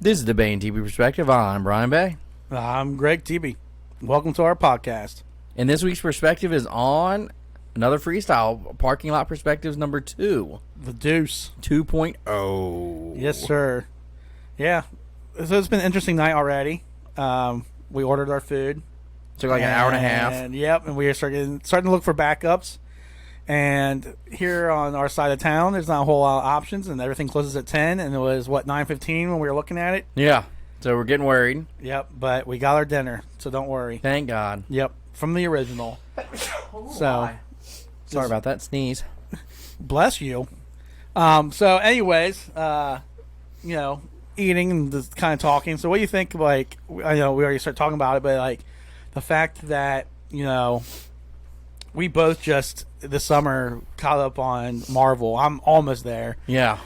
This is the Bay and Tepe Perspective. I'm Brian Bay. I'm Greg Tepe. Welcome to our podcast. And this week's perspective is on another freestyle, Parking Lot Perspectives number 2. The Deuce. 2.0. Yes, sir. Yeah. So it's been an interesting night already. We ordered our food. Took like an hour and a half. And yep, and we are starting to look for backups. And here on our side of town, there's not a whole lot of options, and everything closes at 10, and it was, 9:15 when we were looking at it? Yeah. So we're getting worried. Yep, but we got our dinner, so don't worry. Thank God. Yep, from the original. Sorry about that sneeze. Bless you. So anyways, eating and just kind of talking. So what do you think, like, I know we already started talking about it, but, like, the fact that, we both just this summer caught up on Marvel. I'm almost there. Yeah.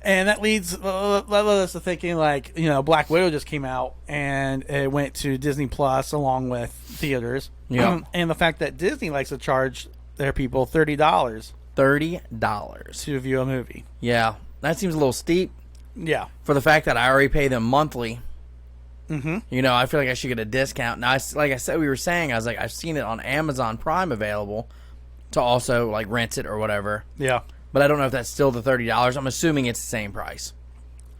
And that led us to thinking, like, Black Widow just came out, and it went to Disney Plus along with theaters. Yeah. And the fact that Disney likes to charge their people $30. $30. To view a movie. Yeah. That seems a little steep. Yeah. For the fact that I already pay them monthly. Mm-hmm. I feel like I should get a discount. Now, like I said, we were saying, I was like, I've seen it on Amazon Prime available to also, like, rent it or whatever. Yeah. But I don't know if that's still the $30. I'm assuming it's the same price.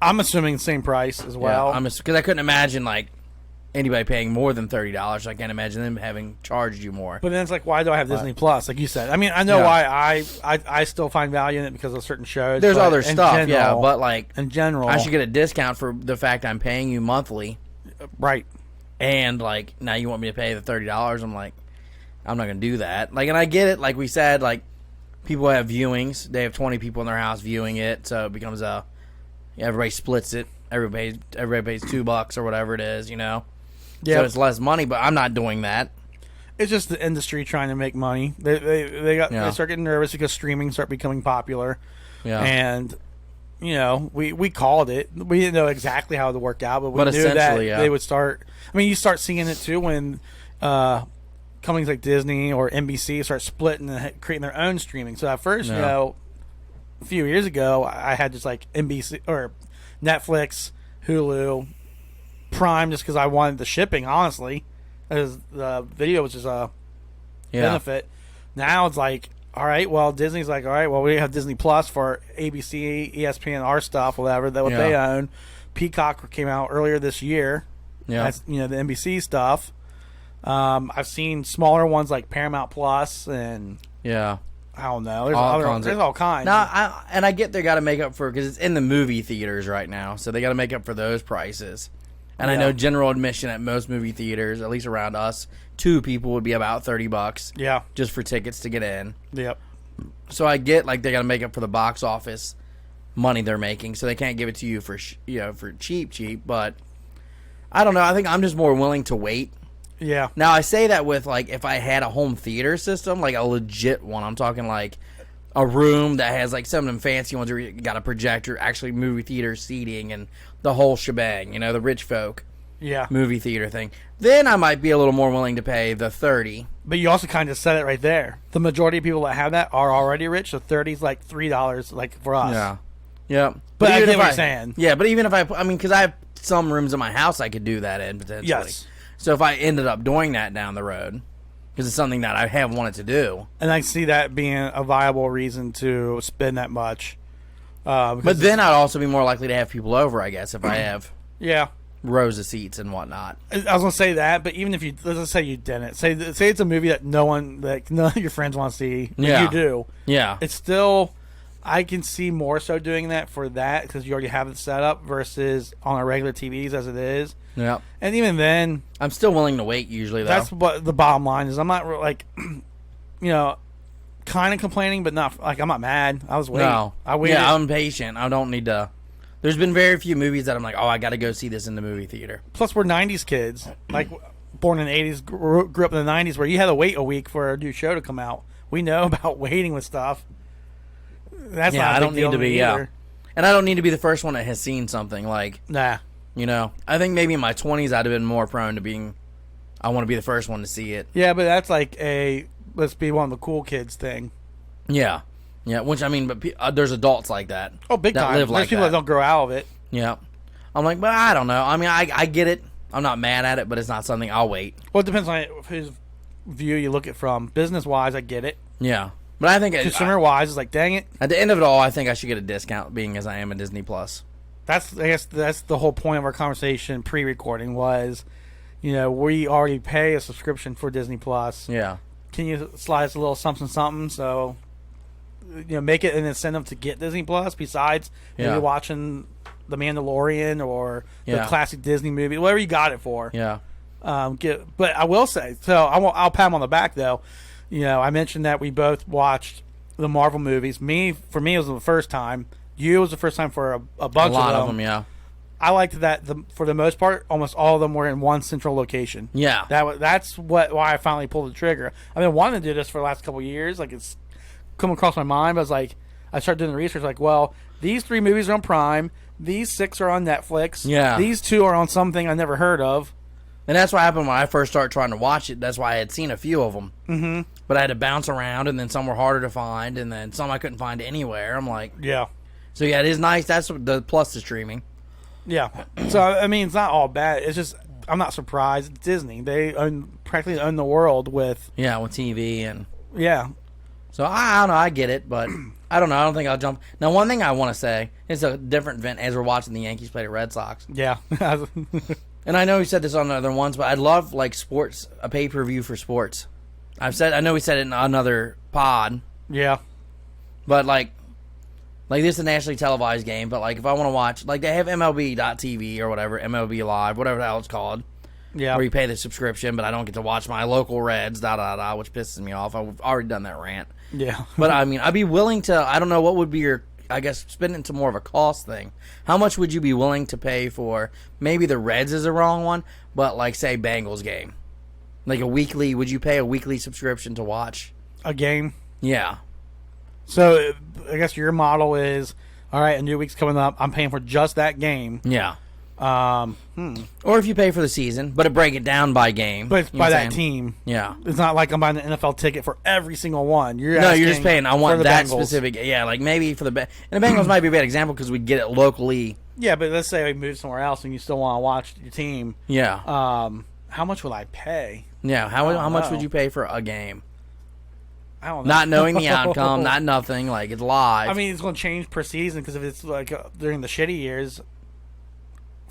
I'm assuming the same price as well. Yeah, because I couldn't imagine, like, anybody paying more than $30. I can't imagine them having charged you more. But then it's like, why do I have Disney Plus? Like you said. I mean, I know why I still find value in it because of certain shows. There's other stuff, but, like, in general, I should get a discount for the fact I'm paying you monthly. Right. And, like, now you want me to pay the $30. I'm like, I'm not going to do that. Like, and I get it. Like we said, like, people have viewings. They have 20 people in their house viewing it. So it becomes everybody splits it. Everybody pays $2 or whatever it is, Yeah. So it's less money, but I'm not doing that. It's just the industry trying to make money. They start getting nervous because streaming start becoming popular. Yeah. And we called it. We didn't know exactly how it would work out, but we knew that they would start. I mean, you start seeing it too when companies like Disney or NBC start splitting and creating their own streaming. So at first, a few years ago, I had just like NBC or Netflix, Hulu, Prime, just because I wanted the shipping. Honestly, as the video was just a benefit. Now it's like, all right, well, Disney's like, all right, well, we have Disney Plus for ABC, ESPN, our stuff, whatever, what they own. Peacock came out earlier this year. Yeah. That's, the NBC stuff. I've seen smaller ones like Paramount Plus and I don't know. There's all kinds. Now, I get they got to make up for, because it's in the movie theaters right now, so they got to make up for those prices. And I know general admission at most movie theaters, at least around us, 2 people would be about $30. Yeah, just for tickets to get in. Yep. So I get, like, they got to make up for the box office money they're making, so they can't give it to you for for cheap. But I don't know. I think I'm just more willing to wait. Yeah. Now I say that with, like, if I had a home theater system, like a legit one, I'm talking like a room that has, like, some of them fancy ones where you got a projector, actually movie theater seating, and the whole shebang, the rich folk movie theater thing. Then I might be a little more willing to pay the $30. But you also kind of said it right there. The majority of people that have that are already rich, so $30 is like $3, like, for us. Yeah. Yeah. But I get what you're saying. Yeah, but even if because I have some rooms in my house I could do that in, potentially. Yes. So if I ended up doing that down the road, because it's something that I have wanted to do. And I see that being a viable reason to spend that much. But then I'd also be more likely to have people over, I guess, if I have rows of seats and whatnot. I was going to say that, but even if let's say you didn't. Say it's a movie that none of your friends want to see. Yeah. You do. Yeah. It's still, I can see more so doing that for that, because you already have it set up, versus on our regular TVs as it is. Yeah. And even then, I'm still willing to wait usually, though. That's what the bottom line is. I'm not like, kind of complaining, but not like, I'm not mad. I was waiting. No. I waited. Yeah, I'm patient. I don't need to. There's been very few movies that I'm like, I got to go see this in the movie theater. Plus, we're 90s kids. Like, born in the 80s, grew up in the 90s, where you had to wait a week for a new show to come out. We know about waiting with stuff. That's not a big deal to me either. And I don't need to be the first one that has seen something. Like, nah. I think maybe in my 20s I'd have been more prone to being, I want to be the first one to see it. Yeah, but that's like let's be one of the cool kids thing. Yeah. Yeah, which, I mean, but there's adults like that. Oh, big time. There's people that don't grow out of it. Yeah. I'm like, but I don't know. I mean, I get it. I'm not mad at it, but it's not something I'll wait. Well, it depends on whose view you look at from. Business wise, I get it. Yeah. But I think consumer wise, it's like, dang it. At the end of it all, I think I should get a discount, being as I am a Disney Plus. I guess that's the whole point of our conversation pre-recording was, we already pay a subscription for Disney Plus. Yeah. Can you slide us a little something so, make it an incentive to get Disney Plus besides maybe watching The Mandalorian or the classic Disney movie, whatever you got it for. Yeah. But I will say, I'll pat him on the back though. I mentioned that we both watched the Marvel movies. For me, it was the first time. You, it was the first time for a bunch of them. A lot of them, yeah. I liked that for the most part, almost all of them were in one central location. Yeah. That's why I finally pulled the trigger. I've been wanting to do this for the last couple of years. Like, it's come across my mind. But I was like, I started doing the research. Like, well, these 3 movies are on Prime. These 6 are on Netflix. Yeah. These 2 are on something I never heard of. And that's what happened when I first started trying to watch it. That's why I had seen a few of them. Mm-hmm. But I had to bounce around, and then some were harder to find, and then some I couldn't find anywhere. I'm like... Yeah. So, yeah, it is nice. That's the plus to streaming. Yeah. So, I mean, it's not all bad. It's just, I'm not surprised. It's Disney. They practically own the world with... Yeah, with TV and... Yeah. So, I don't know. I get it, but I don't know. I don't think I'll jump... Now, one thing I want to say, it's a different event as we're watching the Yankees play the Red Sox. Yeah. And I know we said this on other ones, but I'd love, like, sports, a pay-per-view for sports. I know we said it in another pod. Yeah. But, like this is a nationally televised game, but, like, if I want to watch... Like, they have MLB.TV or whatever, MLB Live, whatever the hell it's called. Yeah. Where you pay the subscription, but I don't get to watch my local Reds, which pisses me off. I've already done that rant. Yeah. But, I mean, I'd be willing to... I don't know, what would be your... I guess spin it into more of a cost thing. How much would you be willing to pay for... Maybe the Reds is the wrong one, but, like, say, Bengals game. Like a weekly... Would you pay a weekly subscription to watch? A game? Yeah. So, I guess your model is, all right, a new week's coming up. I'm paying for just that game. Yeah. Or if you pay for the season, but break it down by game. But it's by that team. Yeah. It's not like I'm buying an NFL ticket for every single one. You're just paying. I want that Bengals. Specific. Yeah, like maybe for the and the Bengals might be a bad example because we get it locally. Yeah, but let's say we move somewhere else and you still want to watch your team. Yeah. How much will I pay? Yeah. How much would you pay for a game? I don't know. Not knowing the outcome, not nothing. Like, it's live. I mean, it's going to change per season because if it's like during the shitty years,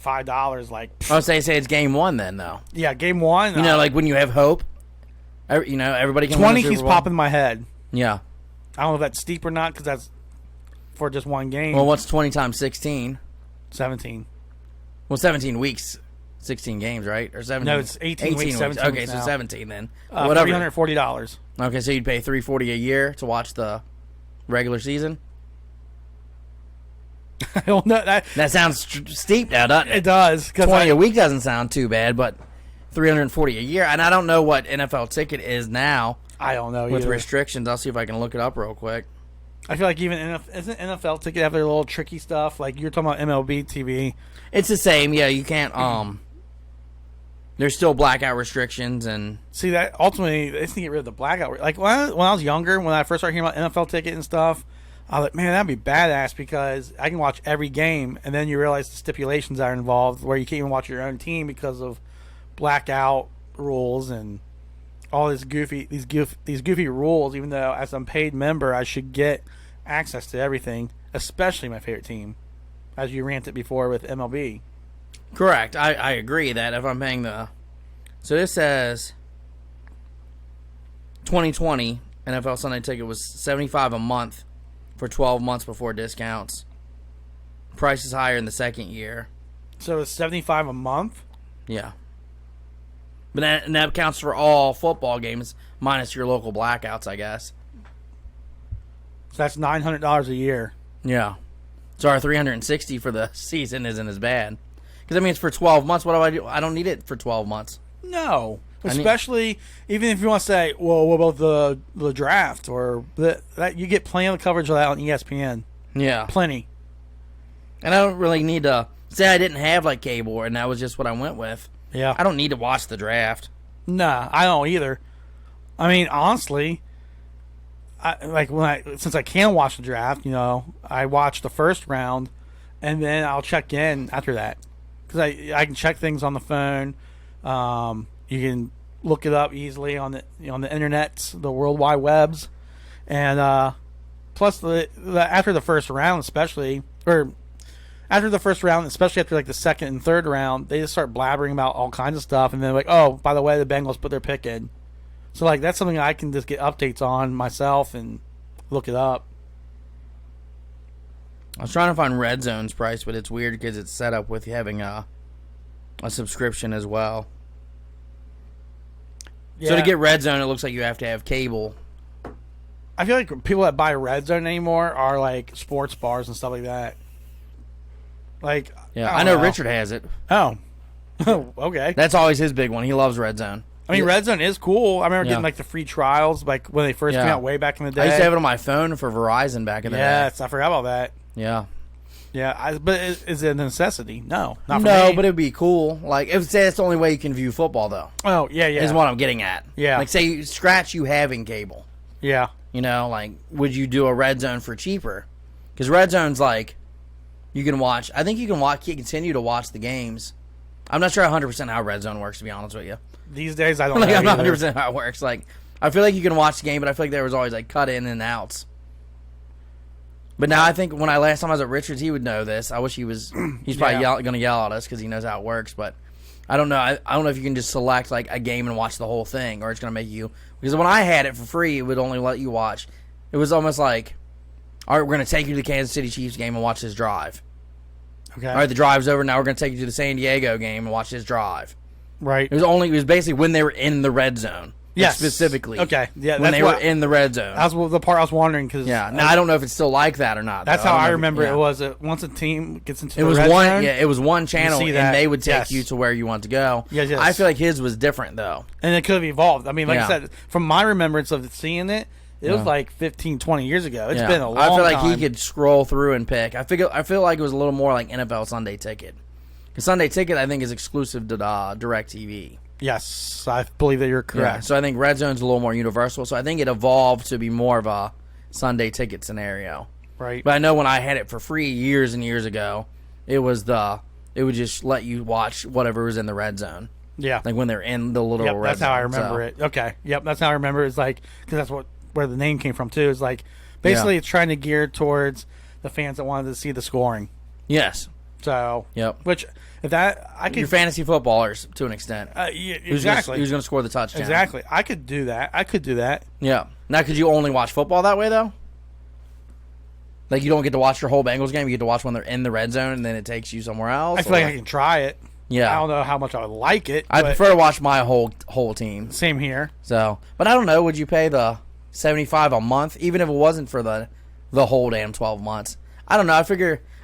$5, like... I would say it's game 1 then, though. Yeah, game 1. Like when you have hope, everybody can 20 keeps popping in my head. Yeah. I don't know if that's steep or not because that's for just one game. Well, what's 20 times 16? 17. Well, 17 weeks. 16 games, right? Or 17? No, it's 18 weeks, 17 Okay, weeks so now. 17 then. Whatever. $340. Okay, so you'd pay $340 a year to watch the regular season? I don't know. That sounds steep now, doesn't it? It does. 20 a week doesn't sound too bad, but $340 a year. And I don't know what NFL ticket is now. I don't know with either. Restrictions. I'll see if I can look it up real quick. I feel like even isn't NFL ticket have their little tricky stuff? Like you're talking about MLB TV. It's the same. Yeah, you can't... There's still blackout restrictions and... See, that ultimately, they just need to get rid of the blackout. Like, when I was younger, when I first started hearing about NFL ticket and stuff, I was like, man, that'd be badass because I can watch every game, and then you realize the stipulations that are involved where you can't even watch your own team because of blackout rules and all these goofy rules, even though as a paid member, I should get access to everything, especially my favorite team, as you ranted before with MLB. Correct. I agree that if I'm paying the... So this says 2020 NFL Sunday ticket was $75 a month for 12 months before discounts. Price is higher in the second year. So it's $75 a month? Yeah. But that counts for all football games minus your local blackouts, I guess. So that's $900 a year. Yeah. So our $360 for the season isn't as bad. Because, I mean, it's for 12 months. What do I do? I don't need it for 12 months. No. Especially, even if you want to say, well, what about the draft? Or that you get plenty of coverage of that on ESPN. Yeah. Plenty. And I don't really need to... Say I didn't have, like, cable, and that was just what I went with. Yeah. I don't need to watch the draft. Nah, I don't either. I mean, honestly... since I can watch the draft, I watch the first round, and then I'll check in after that. because I can check things on the phone. You can look it up easily on the on the internet, the World Wide Webs, and plus after the first round, especially after like the second and third round, they just start blabbering about all kinds of stuff, and then like, oh, by the way, the Bengals put their pick in. So like that's something I can just get updates on myself and look it up. I was trying to find Red Zone's price, but it's weird because it's set up with having a subscription as well. Yeah. So to get Red Zone, it looks like you have to have cable. I feel like people that buy Red Zone anymore are like sports bars and stuff like that. Like, yeah, I know Richard has it. Oh, okay. That's always his big one. He loves Red Zone. I mean, Red Zone is cool. I remember getting like the free trials, like when they first came out way back in the day. I used to have it on my phone for Verizon back in the day. Yes, I forgot about that. Yeah. Yeah, but is it a necessity? No, not for me. But it'd be cool. Like, if say that's the only way you can view football, though. Oh, yeah. Is what I'm getting at. Yeah. Like, say you having cable. Yeah. You know, like, would you do a Red Zone for cheaper? Because Red Zone's like, you can watch. I think you can continue to watch the games. I'm not sure 100% how Red Zone works, to be honest with you. These days, I don't like, know. I'm not 100% how it works. Like, I feel like you can watch the game, but I feel like there was always, like, cut in and outs. But now I think last time I was at Richards, he would know this. I wish he was. He's probably going to yell at us because he knows how it works. But I don't know. I don't know if you can just select, like, a game and watch the whole thing, or it's going to make you. Because when I had it for free, it would only let you watch. It was almost like, all right, we're going to take you to the Kansas City Chiefs game and watch this drive. Okay. All right, the drive's over. Now we're going to take you to the San Diego game and watch this drive. Right. It was basically when they were in the red zone. Yes. Specifically. Okay. Yeah. When they were in the red zone. That's the part I was wondering. Cause yeah. Now, I don't know if it's still like that or not. That's how I remember it was. Once a team gets into the red zone. Yeah, it was one channel, and they would take you to where you want to go. Yes. I feel like his was different, though. And it could have evolved. I mean, like I said, from my remembrance of seeing it, it was like 15, 20 years ago. It's been a long time. I feel like he could scroll through and pick. I feel like it was a little more like NFL Sunday Ticket. Because Sunday Ticket, I think, is exclusive to DirecTV. Yes, I believe that you're correct. Yeah, so I think Red Zone's a little more universal. So I think it evolved to be more of a Sunday Ticket scenario. Right. But I know when I had it for free years and years ago, it would just let you watch whatever was in the Red Zone. Yeah. Like when they're in the little red zone. That's how I remember it. Okay. Yep, that's how I remember it. It's like, because that's where the name came from, too. It's like, basically it's trying to gear towards the fans that wanted to see the scoring. Yes. So, yep. Which, if that, I could. Your fantasy footballers, to an extent. Yeah, exactly. Who's going to score the touchdown? Exactly. I could do that. Yeah. Now, could you only watch football that way, though? Like, you don't get to watch your whole Bengals game. You get to watch when they're in the red zone, and then it takes you somewhere else? I feel like I can try it. Yeah. I don't know how much I would like it. I prefer to watch my whole team. Same here. So, but I don't know. Would you pay the $75 a month, even if it wasn't for the whole damn 12 months? I don't know.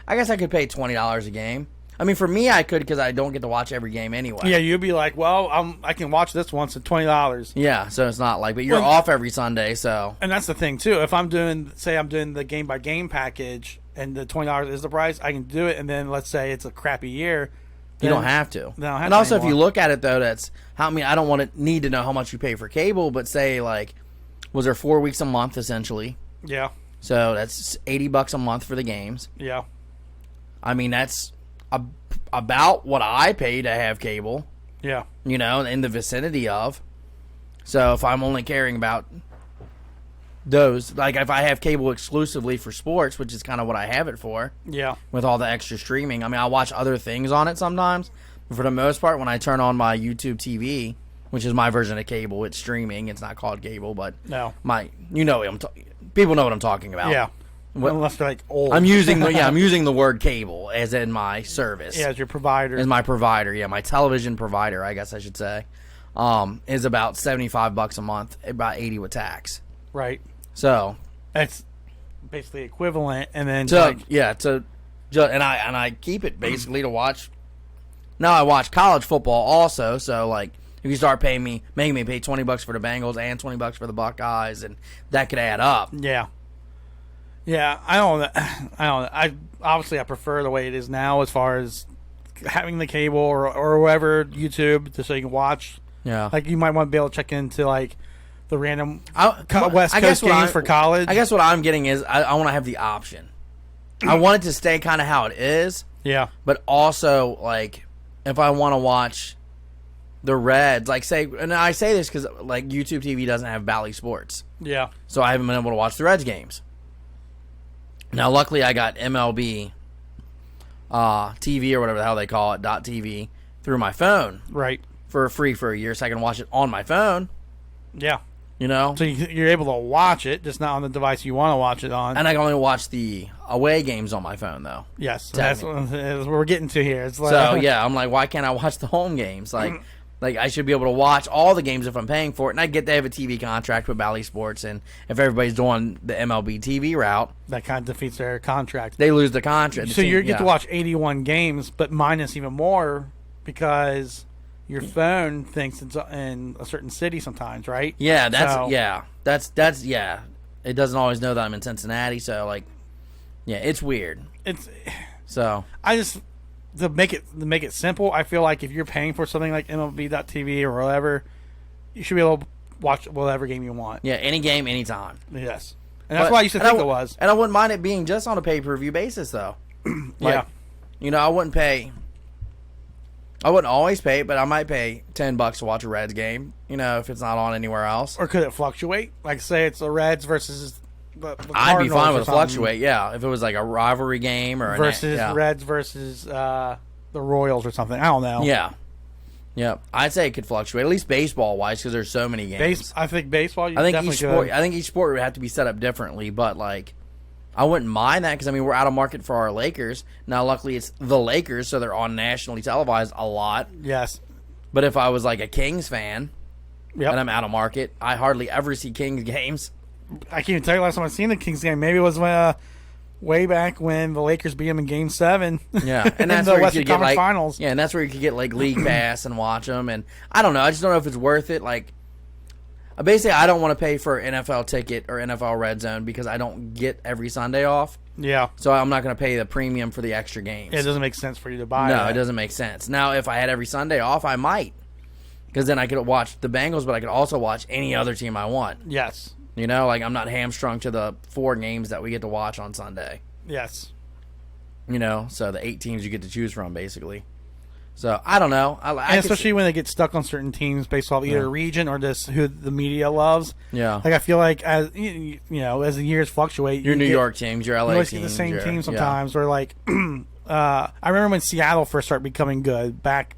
I guess I could pay $20 a game. I mean, for me, I could because I don't get to watch every game anyway. Yeah, you'd be like, well, I can watch this once at $20. Yeah, so it's not like, but you're off every Sunday, so. And that's the thing, too. If I'm doing the game-by-game package and the $20 is the price, I can do it, and then let's say it's a crappy year. You don't have to. And also, if you look at it, though, I don't need to know how much you pay for cable, but say, like, was there 4 weeks a month, essentially? Yeah. So that's $80 a month for the games. Yeah. I mean, that's about what I pay to have cable. Yeah. You know, in the vicinity of. So if I'm only caring about those, like if I have cable exclusively for sports, which is kind of what I have it for. Yeah. With all the extra streaming. I mean, I watch other things on it sometimes. But for the most part, when I turn on my YouTube TV, which is my version of cable, it's streaming. It's not called cable, but no. People know what I'm talking about. Yeah. Unless they're like old. I'm using the word cable as in my service. Yeah, as your provider. As my provider, yeah, my television provider, I guess I should say, is about $75 a month, about $80 with tax. Right. So that's basically equivalent, and then and I keep it basically to watch. Now I watch college football also, so like if you start making me pay $20 for the Bengals and $20 for the Buckeyes, and that could add up. Yeah. Yeah, I don't know. I prefer the way it is now as far as having the cable or whatever YouTube just so you can watch. Yeah. Like you might want to be able to check into like the random West Coast games for college. I guess what I'm getting is I want to have the option. I want it to stay kind of how it is. Yeah. But also like if I want to watch the Reds, like say, and I say this because like YouTube TV doesn't have Bally Sports, Yeah. so I haven't been able to watch the Reds games. Now, luckily, I got MLB TV or whatever the hell they call it, .TV, through my phone, Right. for free for a year, so I can watch it on my phone. Yeah. You know, So you're able to watch it, just not on the device you want to watch it on. and I can only watch the away games on my phone though. Yes, that's what we're getting to here. It's like, So yeah, I'm like, why can't I watch the home games? Like I should be able to watch all the games if I'm paying for it. And I get they have a TV contract with Bally Sports, and if everybody's doing the MLB TV route, that kind of defeats their contract. they lose the contract. So you get to watch 81 games, but minus even more because your phone thinks it's in a certain city sometimes, right? Yeah, that's yeah. It doesn't always know that I'm in Cincinnati, so like, yeah, it's weird. It's So I just to make it simple. I feel like if you're paying for something like MLB.TV or whatever, you should be able to watch whatever game you want. yeah, any game, anytime. Yes, and that's what I used to think it was. And I wouldn't mind it being just on a pay-per-view basis, though. Yeah, you know, I wouldn't pay. I wouldn't always pay, but I might pay $10 to watch a Reds game. You know, if it's not on anywhere else. or could it fluctuate? Like, say it's the Reds versus the I'd be fine with it it fluctuate. Yeah, if it was like a rivalry game or versus yeah. Reds versus the Royals or something. I don't know. Yeah. I'd say it could fluctuate, at least baseball wise, because there's so many games. I think baseball. I think each sport would have to be set up differently, but like, I wouldn't mind that because I mean we're out of market for our Lakers now. Luckily, it's the Lakers, so they're on nationally televised a lot. Yes. But if I was like a Kings fan, Yep. and I'm out of market, I hardly ever see Kings games. I can't even tell you last time I seen the Kings game. Maybe it was way back when the Lakers beat them in Game 7. Yeah, and that's the where you Western could get like Finals. Yeah, and that's where you could get like League Pass and watch them. And I don't know. I just don't know if it's worth it. Like, basically, I don't want to pay for an NFL ticket or NFL Red Zone because I don't get every Sunday off. Yeah. So I'm not going to pay the premium for the extra games. It doesn't make sense for you to buy. No, it doesn't make sense. Now, if I had every Sunday off, I might, because then I could watch the Bengals, but I could also watch any other team I want. Yes. You know, like I'm not hamstrung to the 4 games that we get to watch on Sunday. Yes. You know, so the 8 teams you get to choose from, basically. So I don't know. And especially when they get stuck on certain teams based off either region or just who the media loves. Yeah. Like I feel like as you know, as the years fluctuate, your New York teams, your LA you always teams, get the same team sometimes. Yeah. Or like, I remember when Seattle first started becoming good back.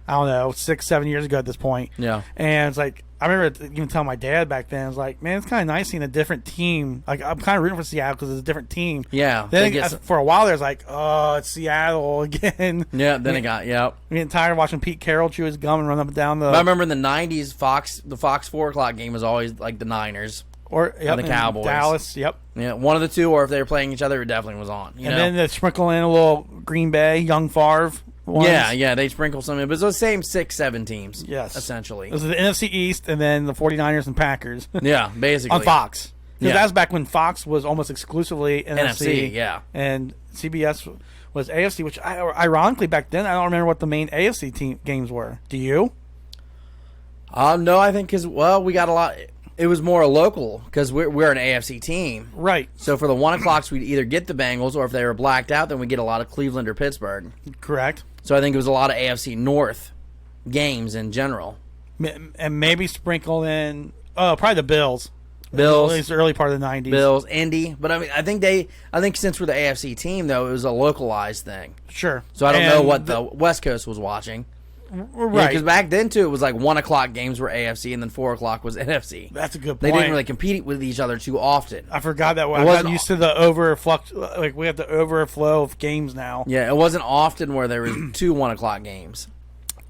I don't know, 6-7 years ago at this point. Yeah. And it's like, I remember even telling my dad back then, I was like, man, it's kind of nice seeing a different team. Like, I'm kind of rooting for Seattle because it's a different team. Yeah. Then for a while, there's like, oh, it's Seattle again. Yeah, then it got, yep. I'm getting tired of watching Pete Carroll chew his gum and run up and down the... But I remember in the 90s, the Fox 4 o'clock game was always like the Niners. Or the Cowboys. Dallas, yep. Yeah, one of the two, or if they were playing each other, it definitely was on. You know? Then they sprinkle in a little Green Bay, Young Favre. Ones. Yeah, they sprinkle some in, but it's those same 6-7 teams. Yes, essentially. It was the NFC East, and then the 49ers and Packers. Yeah, basically on Fox. Because yeah. that was back when Fox was almost exclusively NFC. Yeah, and CBS was AFC. Which ironically back then I don't remember what the main AFC team games were. Do you? No, I think because we got a lot. It was more local because we're an AFC team, right? So for the 1 o'clocks, we'd either get the Bengals, or if they were blacked out, then we get a lot of Cleveland or Pittsburgh. Correct. So I think it was a lot of AFC North games in general, and maybe sprinkle in probably the Bills. At least the early part of the 90s. Bills, Indy, but I mean, I think since we're the AFC team, though, it was a localized thing. Sure. So I don't know what the West Coast was watching. Right. Because back then, too, it was like 1 o'clock games were AFC and then 4 o'clock was NFC. That's a good point. They didn't really compete with each other too often. I forgot that. I got used to the overflux. Like, we have the overflow of games now. Yeah, it wasn't often where there was 2 1 o'clock games.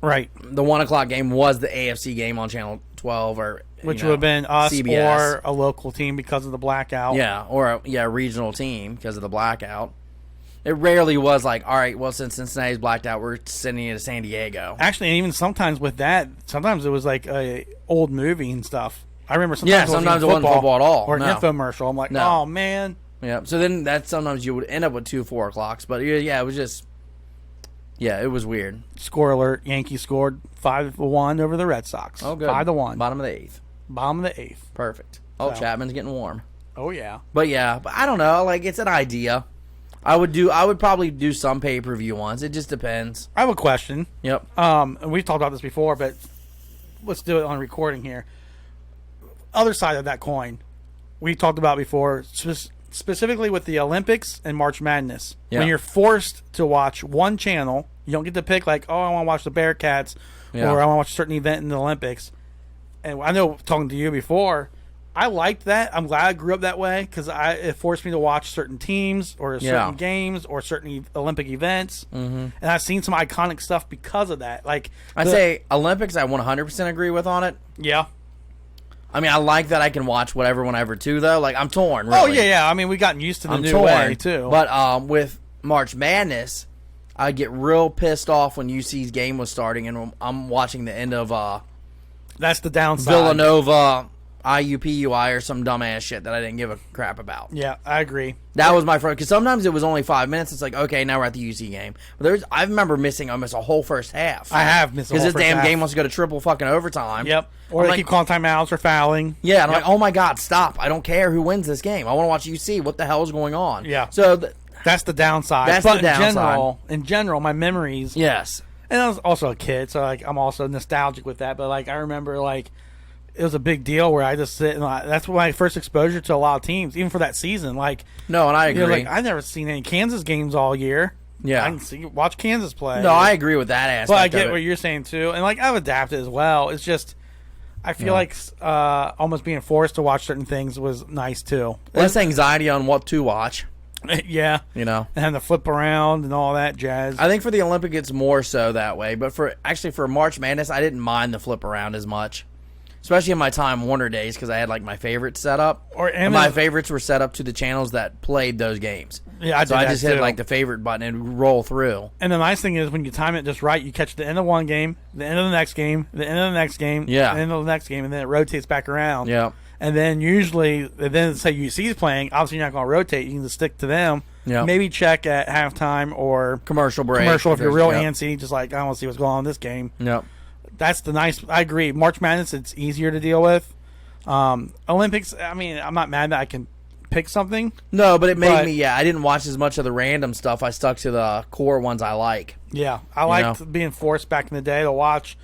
Right. The 1 o'clock game was the AFC game on Channel 12 or which would have been us CBS. Or a local team because of the blackout. Yeah, or a regional team because of the blackout. It rarely was like, all right, well, since Cincinnati's blacked out, we're sending you to San Diego. Actually, and even sometimes with that, sometimes it was like a old movie and stuff. I remember sometimes it wasn't football at all. Or an infomercial. I'm like, oh, man. Yeah, so then sometimes you would end up with 2 4 o'clocks. But, yeah, it was just... Yeah, it was weird. Score alert. Yankees scored 5-1 over the Red Sox. Oh, good. 5-1. Bottom of the 8th. Bottom of the 8th. Perfect. Oh, so. Chapman's getting warm. Oh, yeah. But I don't know. Like, it's an idea. I would probably do some pay-per-view ones. It just depends. I have a question. Yep. And we've talked about this before, but let's do it on recording here. Other side of that coin, we talked about before, specifically with the Olympics and March Madness. Yeah. When you're forced to watch one channel, you don't get to pick like, oh, I want to watch the Bearcats, or I want to watch a certain event in the Olympics. And I know, talking to you before, I liked that. I'm glad I grew up that way because it forced me to watch certain teams or certain games or certain Olympic events. Mm-hmm. And I've seen some iconic stuff because of that. Like I'd say Olympics, I 100% agree with on it. Yeah. I mean, I like that I can watch whatever, whenever, too, though. Like, I'm torn, really. Oh, yeah. I mean, we've gotten used to the new way, too. But with March Madness, I get real pissed off when UC's game was starting and I'm watching the end of that's the downside. Villanova, IUPUI, or some dumbass shit that I didn't give a crap about. Yeah, I agree. That was my first, because sometimes it was only 5 minutes. It's like, okay, now we're at the UC game. But I remember missing almost a whole first half. I have missed a whole first half. Because this damn game wants to go to triple fucking overtime. Yep. Or they keep calling timeouts or fouling. Yeah, and I'm like, oh my God, stop. I don't care who wins this game. I want to watch UC. What the hell is going on? Yeah. So that's the downside. That's the downside. In general, my memories. Yes. And I was also a kid, so like I'm also nostalgic with that. But like I remember, like it was a big deal where I just sit and that's my first exposure to a lot of teams, even for that season. Like no, and I agree. Like I've never seen any Kansas games all year. Yeah, I can watch Kansas play. No, I agree with that aspect. But I get what you're saying too, and like I've adapted as well. It's just I feel like almost being forced to watch certain things was nice too. Less anxiety on what to watch. Yeah. You know. And having to flip around and all that jazz. I think for the Olympic it's more so that way. But for March Madness, I didn't mind the flip around as much. Especially in my Time Warner days because I had like my favorites set up. And my favorites were set up to the channels that played those games. Yeah, I just hit like the favorite button and roll through. And the nice thing is when you time it just right, you catch the end of one game, the end of the next game, the end of the next game, the end of the next game, and then it rotates back around. Yeah. And then usually, say UC's playing, obviously you're not going to rotate. You can just stick to them. Yeah. Maybe check at halftime or commercial break. If you're real antsy, just like, I want to see what's going on in this game. Yep. That's the nice. I agree. March Madness, it's easier to deal with. Olympics, I mean, I'm not mad that I can pick something. No, but it made me. Yeah, I didn't watch as much of the random stuff. I stuck to the core ones I like. Yeah, I liked being forced back in the day to watch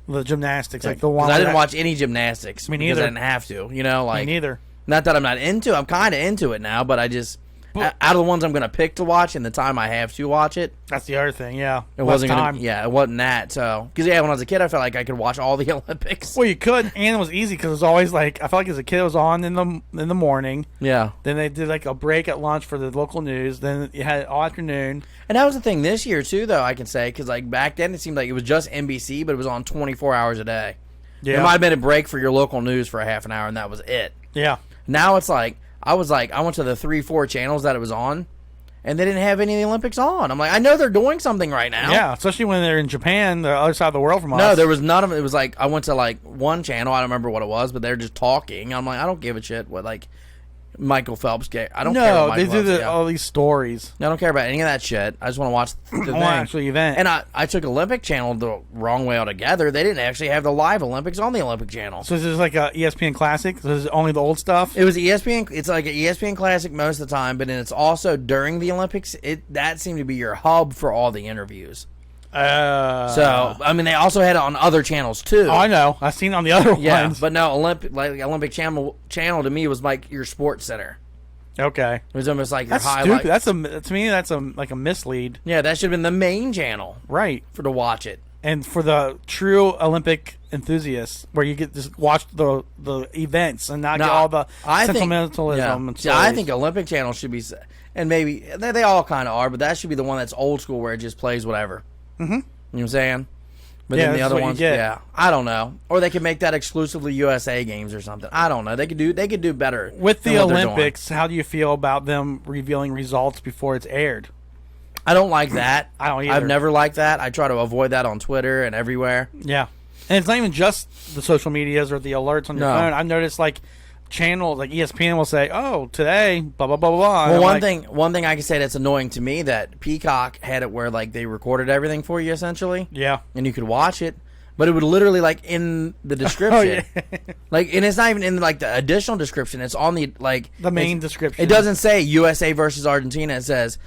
the gymnastics, like the one. I didn't watch any gymnastics. Me neither. Because I didn't have to. You know, like me neither. Not that I'm not into. I'm kind of into it now, but I just. Out of the ones I'm going to pick to watch and the time I have to watch it. That's the other thing, yeah. It wasn't time. It wasn't that. So, because when I was a kid, I felt like I could watch all the Olympics. Well, you could, and it was easy because it was always like I felt like as a kid it was on in the morning. Yeah. Then they did like a break at lunch for the local news. Then you had it all afternoon. And that was the thing this year too, though I can say because like back then it seemed like it was just NBC, but it was on 24 hours a day. Yeah. There might have been a break for your local news for a half an hour, and that was it. Yeah. Now it's like I went to the 3-4 channels that it was on. And they didn't have any of the Olympics on. I'm like, I know they're doing something right now. Yeah, especially when they're in Japan, the other side of the world from us. No, there was none of it. It was like, I went to like one channel. I don't remember what it was, but they're just talking. I'm like, I don't give a shit what like Michael Phelps get. I don't care what Michael Phelps they do all these stories. I don't care about any of that shit. I just want to watch the thing. Actually event. And I took Olympic Channel the wrong way altogether. They didn't actually have the live Olympics on the Olympic Channel. So is this like a ESPN Classic? So is it only the old stuff? It was ESPN. It's like an ESPN Classic most of the time, but then it's also during the Olympics. That seemed to be your hub for all the interviews. So I mean, they also had it on other channels too. Oh, I know. I've seen it on the other ones. But no, Olympic Channel to me was like your Sports Center. Okay, it was almost like that's your highlight. Stupid. To me, that's like a mislead. Yeah, that should have been the main channel, right, to watch it. And for the true Olympic enthusiasts, where you get to just watch the events and not get all the sentimentalism. And I think Olympic Channel should be, and maybe they all kind of are, but that should be the one that's old school where it just plays whatever. Mm-hmm. You know what I'm saying? But then the other ones, I don't know. Or they could make that exclusively USA games or something. I don't know. They could do better. With the Olympics, how do you feel about them revealing results before it's aired? I don't like that. I don't either. I've never liked that. I try to avoid that on Twitter and everywhere. Yeah. And it's not even just the social medias or the alerts on your phone. I've noticed like channels like ESPN will say, "Oh, today, blah blah blah blah." Well, one thing I can say that's annoying to me that Peacock had it where like they recorded everything for you essentially. Yeah. And you could watch it, but it would literally like in the description, like, and it's not even in like the additional description. It's on the main description. It doesn't say USA versus Argentina. It says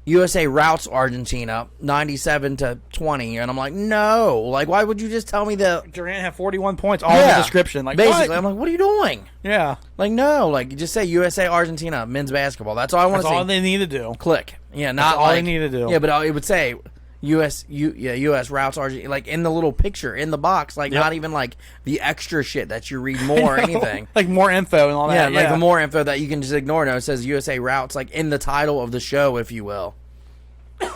USA routes Argentina 97-20, and I'm like, no, like, why would you just tell me that Durant had 41 points, all in the description, like, basically, what? I'm like, what are you doing? Yeah, like, no, like, just say USA Argentina men's basketball. That's all I want to say. That's all they need to do. Click, yeah, not That's all like, they need to do. Yeah, but it would say US routes Argentina, like in the little picture in the box, like not even like the extra shit that you read more or anything, like more info and all that. Yeah, like the more info that you can just ignore. No, it says USA routes, like in the title of the show, if you will.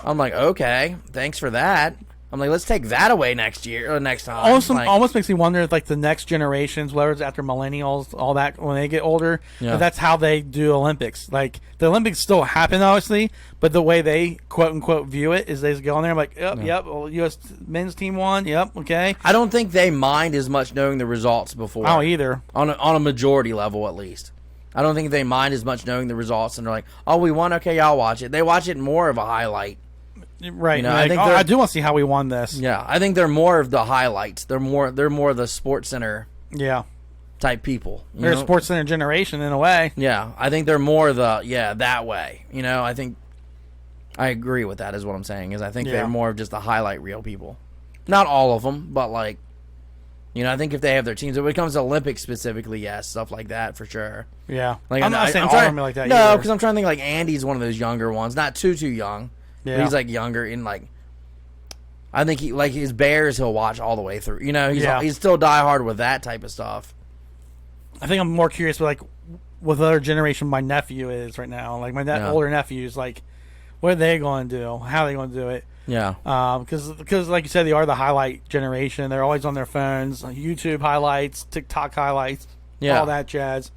I'm like, okay, thanks for that. I'm like, let's take that away next year or next time. Almost makes me wonder if like the next generations, whether it's after millennials, all that, when they get older, if that's how they do Olympics. Like the Olympics still happen, obviously, but the way they quote unquote view it is they just go on there and like, yep, well, U.S. men's team won, yep, okay. I don't think they mind as much knowing the results before. I don't either. On a majority level, at least. I don't think they mind as much knowing the results, and they're like, oh, we won, okay, y'all watch it. They watch it more of a highlight. Right. You know, like, I do want to see how we won this. Yeah, I think they're more of the highlights. They're more the Sports Center type people. They're a Sports Center generation in a way. Yeah, I think they're more that way. You know, I think I agree with that is what I'm saying. Is I think they're more of just the highlight reel people. Not all of them, but like, you know, I think if they have their teams, when it comes to Olympics specifically, yes, stuff like that for sure. Yeah. Like, I'm not saying all of them like that. No, because I'm trying to think like Andy's one of those younger ones, not too young. Yeah. But he's like younger in like, I think he like his Bears he'll watch all the way through. You know, he's still diehard with that type of stuff. I think I'm more curious with like what other generation my nephew is right now. Like my older nephews, like what are they going to do? How are they going to do it? Yeah. Because like you said, they are the highlight generation. They're always on their phones, YouTube highlights, TikTok highlights, all that jazz.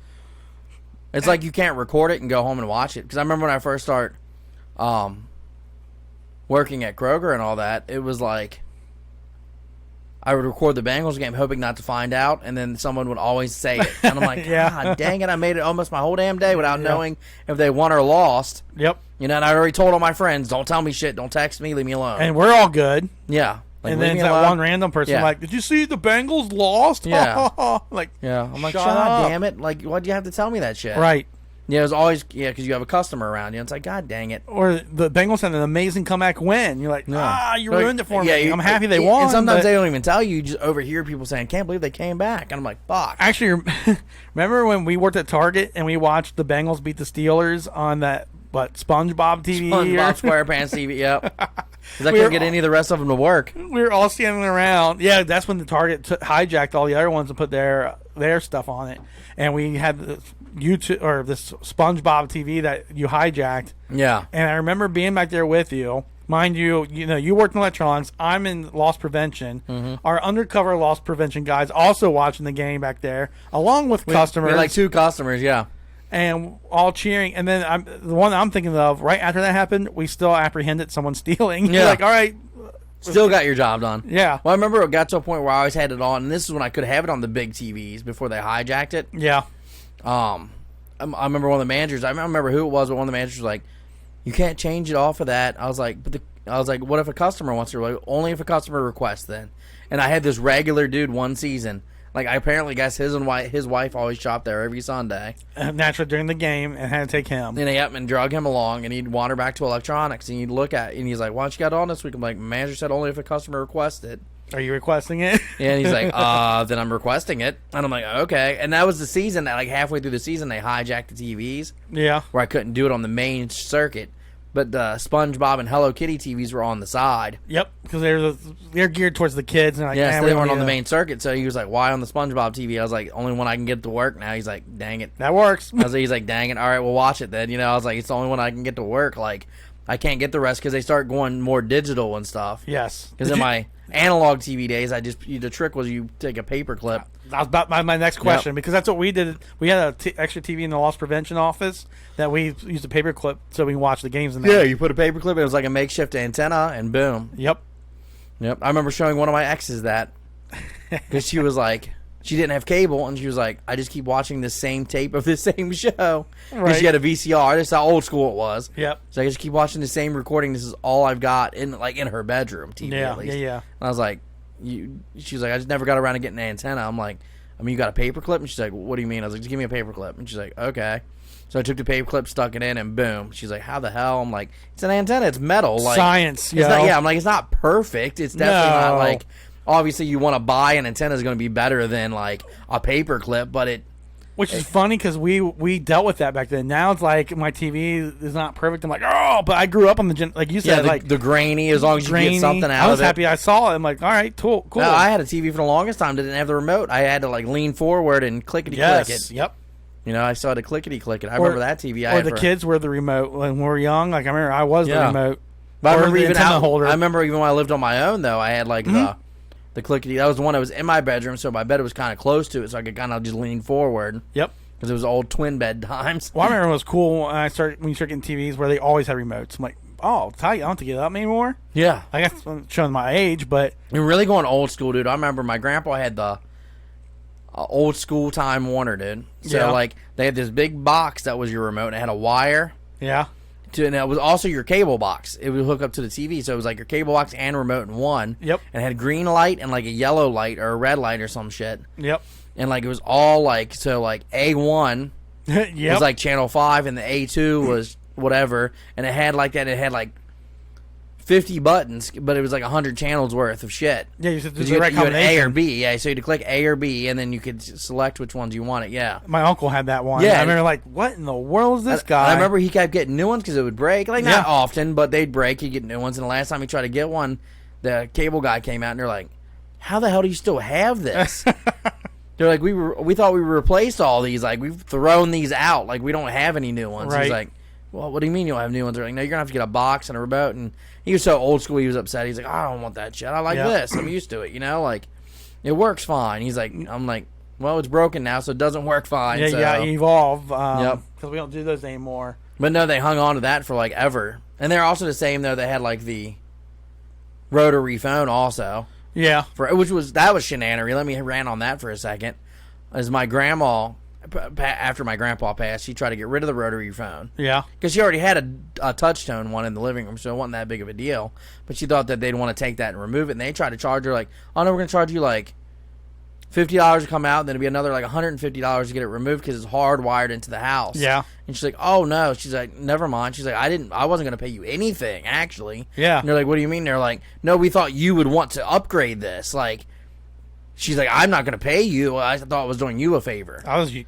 It's like you can't record it and go home and watch it. Because I remember when I first started working at Kroger and all that, it was like I would record the Bengals game hoping not to find out, and then someone would always say it. And I'm like, God dang it, I made it almost my whole damn day without knowing if they won or lost. Yep. You know, and I already told all my friends, don't tell me shit, don't text me, leave me alone. And we're all good. Yeah. Like, and then it's that one random person like, did you see the Bengals lost? Yeah. Like, I'm like, God damn it. Like, why'd you have to tell me that shit? Right. Yeah, it was always, because you have a customer around you. It's like, God dang it. Or the Bengals had an amazing comeback win. You're like, you ruined it for me. I'm happy they won. And sometimes they don't even tell you. You just overhear people saying, can't believe they came back. And I'm like, fuck. Actually, remember when we worked at Target and we watched the Bengals beat the Steelers on that, SpongeBob TV? SpongeBob SquarePants TV, yep. Because I couldn't get any of the rest of them to work. We were all standing around. Yeah, that's when the Target hijacked all the other ones and put their stuff on it. And we had the YouTube or this SpongeBob TV that you hijacked. Yeah. And I remember being back there with you. Mind you, you worked in electronics. I'm in loss prevention. Mm-hmm. Our undercover loss prevention guys also watching the game back there, along with customers. We had like 2 customers, yeah. And all cheering. And then the one I'm thinking of, right after that happened, we still apprehended someone stealing. Yeah. You're like, all right. Still got your job done. Yeah. Well, I remember it got to a point where I always had it on, and this is when I could have it on the big TVs before they hijacked it. Yeah. I remember one of the managers, I don't remember who it was, but one of the managers was like, you can't change it off of that. I was like, what if a customer wants to? Like, only if a customer requests then. And I had this regular dude one season. Like, I apparently guess his wife always shopped there every Sunday. Naturally during the game, and had to take him. And drug him along, and he'd wander back to electronics, and he'd look at it, and he's like, why don't you got on this week? I'm like, manager said only if a customer requests it. Are you requesting it? Yeah, and he's like, then I'm requesting it. And I'm like, okay. And that was the season that, like, halfway through the season, they hijacked the TVs. Yeah. Where I couldn't do it on the main circuit. But the SpongeBob and Hello Kitty TVs were on the side. Yep, because they're geared towards the kids. And like, so they weren't on the main circuit. So he was like, why on the SpongeBob TV? I was like, only one I can get to work now. He's like, dang it. That works. He's like, dang it. All right, we'll watch it then. I was like, it's the only one I can get to work. Like, I can't get the rest because they start going more digital and stuff. Yes. Because in my analog TV days, the trick was you take a paper clip. That was about my next question, because that's what we did. We had an extra TV in the loss prevention office that we used a paper clip so we can watch the games in there. Yeah, you put a paper clip. It was like a makeshift antenna, and boom. Yep. I remember showing one of my exes that because she was like, she didn't have cable, and she was like, I just keep watching the same tape of the same show. Because she had a VCR. This is how old school it was. Yep. So I just keep watching the same recording. This is all I've got in her bedroom TV. Yeah, at least. yeah. And I was like, she was like, I just never got around to getting an antenna. I'm like, I mean, you got a paper clip? And she's like, what do you mean? I was like, just give me a paper clip. And she's like, okay. So I took the paper clip, stuck it in, and boom. She's like, how the hell? I'm like, it's an antenna. It's metal. Like, science, I'm like, it's not perfect. It's definitely not like, obviously you want to buy an antenna is going to be better than like a paper clip, but it. Which is funny because we dealt with that back then. Now it's like my TV is not perfect. I'm like, oh, but I grew up on like you said, like the grainy. As long as you get something out of it. I was happy I saw it. I'm like, all right, cool. No, I had a TV for the longest time that didn't have the remote. I had to like lean forward and clickety click it. Yep. You know, I still had to clickety click it. I remember that TV. Or the kids were the remote when we were young. Like I remember, I was the remote. But I remember even holder. I remember even when I lived on my own though, I had like the clickety. That was the one that was in my bedroom, so my bed was kind of close to it, so I could kind of just lean forward. Yep. Because it was old twin bed times. Well, I remember it was cool when you start getting TVs where they always had remotes. I'm like, oh, tight. I don't have to get up anymore. Yeah. I guess I'm showing my age, but. You're really going old school, dude. I remember my grandpa had the old school Time Warner, dude. So, like, they had this big box that was your remote, and it had a wire. Yeah. And it was also your cable box. It would hook up to the TV, so it was like your cable box and remote in one. Yep. And it had a green light and, like, a yellow light or a red light or some shit. Yep. And, like, it was all, like, so, like, A1 was, like, Channel 5, and the A2 was whatever. And it had, like, that. It had, like, 50 buttons, but it was, like, 100 channels worth of shit. Yeah, you said you had A or B. Yeah, so you had to click A or B, and then you could select which ones you wanted. Yeah. My uncle had that one. Yeah. I remember, like, what in the world is this guy? I remember he kept getting new ones because it would break. Like, not often, but they'd break. He'd get new ones. And the last time he tried to get one, the cable guy came out, and they're like, how the hell do you still have this? They're like, we thought we replaced all these. Like, we've thrown these out. Like, we don't have any new ones. Right. He's like, well, what do you mean you don't have new ones? They're like, no, you're going to have to get a box and a remote. And he was so old school, he was upset. He's like, I don't want that shit. I like this. I'm used to it, you know? Like, it works fine. He's like, I'm like, well, it's broken now, so it doesn't work fine. Yeah, so. Evolve. Because we don't do those anymore. But no, they hung on to that for, like, ever. And they're also the same, though. They had, like, the rotary phone also. Yeah. That was shenanery. Let me rant on that for a second. As my grandma, after my grandpa passed, she tried to get rid of the rotary phone. Yeah. Because she already had a touch-tone one in the living room, so it wasn't that big of a deal. But she thought that they'd want to take that and remove it. And they tried to charge her, like, oh, no, we're going to charge you, like, $50 to come out, and then it'd be another, like, $150 to get it removed because it's hardwired into the house. Yeah. And she's like, oh, no. She's like, never mind. She's like, I wasn't going to pay you anything, actually. Yeah. And they're like, what do you mean? They're like, no, we thought you would want to upgrade this. Like, she's like, I'm not going to pay you. I thought I was doing you a favor.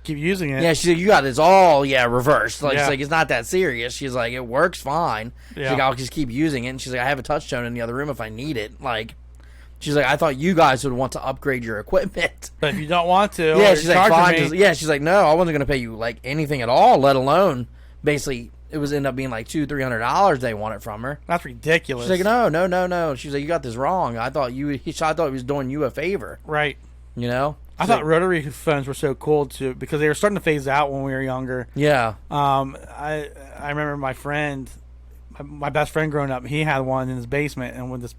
Keep using it. Yeah, she's like, you got this all, reversed. Like, she's like, it's not that serious. She's like, it works fine. Yeah. She's like, I'll just keep using it. And she's like, I have a touch tone in the other room if I need it. Like, she's like, I thought you guys would want to upgrade your equipment. But if you don't want to, yeah, she's like, fine. She's like, no, I wasn't going to pay you, like, anything at all, let alone, basically, it was end up being like $200-$300 they wanted from her. That's ridiculous. She's like, no. She's like, you got this wrong. I thought he was doing you a favor. Right. You know? I thought rotary phones were so cool too because they were starting to phase out when we were younger. Yeah. I remember my friend, my best friend growing up, he had one in his basement, and with this,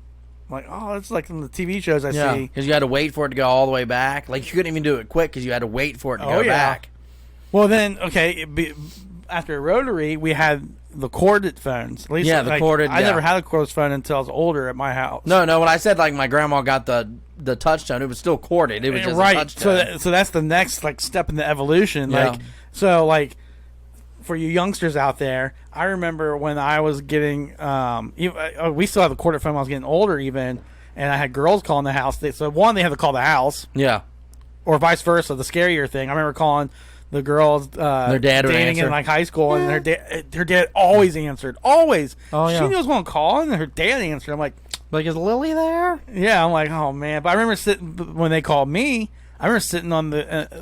I'm like, oh, it's like in the TV shows I see. Because you had to wait for it to go all the way back. Like, you couldn't even do it quick because you had to wait for it to go back. Well, then, after rotary, we had the corded phones. At least, the corded. I never had a cordless phone until I was older at my house. No. When I said like my grandma got the touch tone, it was still corded. It was just a touch tone. So that's the next like step in the evolution. Yeah. Like for you youngsters out there, I remember when I was getting we still have the corded phone when I was getting older even, and I had girls calling the house. They had to call the house. Yeah. Or vice versa. The scarier thing. I remember calling the girls their dad dating in like high school, and her dad always answered. Always. Oh, yeah. She knew I was going to call, and her dad answered. I'm like, is Lily there? Yeah, I'm like, oh, man. But I remember sitting, when they called me, I remember sitting on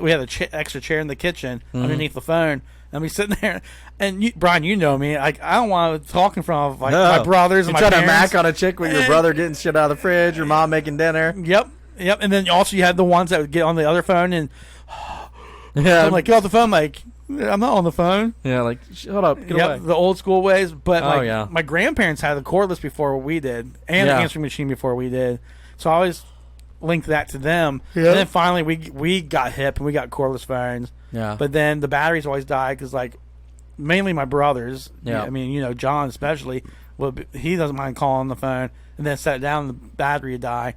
we had an extra chair in the kitchen underneath the phone, and we sitting there. And Brian, you know me. Like, I don't want to talk in front of my brothers and my parents. You try to mac on a chick with your brother getting shit out of the fridge, your mom making dinner. Yep. And then also you had the ones that would get on the other phone and... Yeah, I'm like, get off the phone. Like, I'm not on the phone. Yeah, like, shut up. Get away. The old school ways. But my grandparents had the cordless before we did, and the answering machine before we did. So I always linked that to them. Yep. And then finally we got hip and we got cordless phones. Yeah. But then the batteries always died because, like, mainly my brothers. Yeah. I mean, John especially. Well, he doesn't mind calling on the phone, and then set it down, and the battery would die.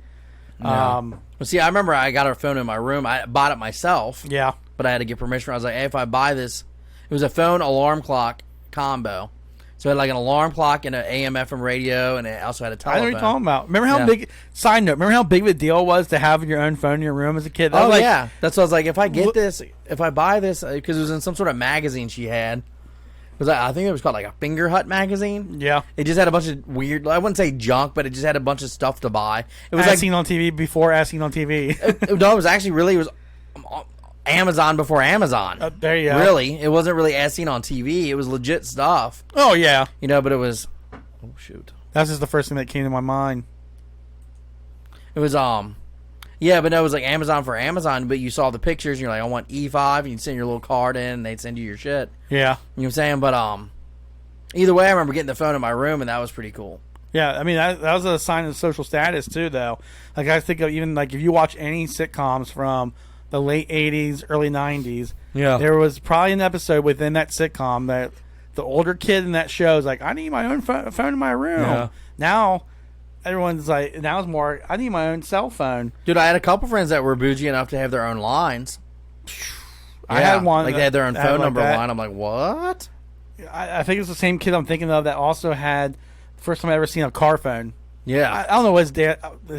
Yeah. Well, see, I remember I got a phone in my room. I bought it myself. Yeah. But I had to get permission. I was like, hey, if I buy this, it was a phone alarm clock combo. So it had like an alarm clock and an AM FM radio, and it also had a telephone. I know what you're talking about. Remember how big? Side note: remember how big of a deal it was to have your own phone in your room as a kid? Oh yeah, that's what I was like. If I get this, if I buy this, because it was in some sort of magazine she had. Because I think it was called like a Finger Hut magazine. Yeah, it just had a bunch of weird. I wouldn't say junk, but it just had a bunch of stuff to buy. It was like seen on TV before as seen on TV. No, it was actually really Amazon before Amazon. There you go. Really, it wasn't really as seen on TV. It was legit stuff. Oh yeah, but it was. Oh shoot, that's just the first thing that came to my mind. It was yeah, but no, it was like Amazon for Amazon. But you saw the pictures, and you're like, I want E5, and you'd send your little card in, and they'd send you your shit. Yeah, you know what I'm saying. But either way, I remember getting the phone in my room, and that was pretty cool. Yeah, I mean that was a sign of social status too, though. Like I think of even like if you watch any sitcoms from the late 80s, early 90s. Yeah. There was probably an episode within that sitcom that the older kid in that show is like, I need my own phone in my room. Yeah. Now, everyone's like, now it's more, I need my own cell phone. Dude, I had a couple friends that were bougie enough to have their own lines. I had one. Like they had their own phone number line. I'm like, what? I think it's the same kid I'm thinking of that also had, first time I ever seen a car phone. Yeah, I don't know what his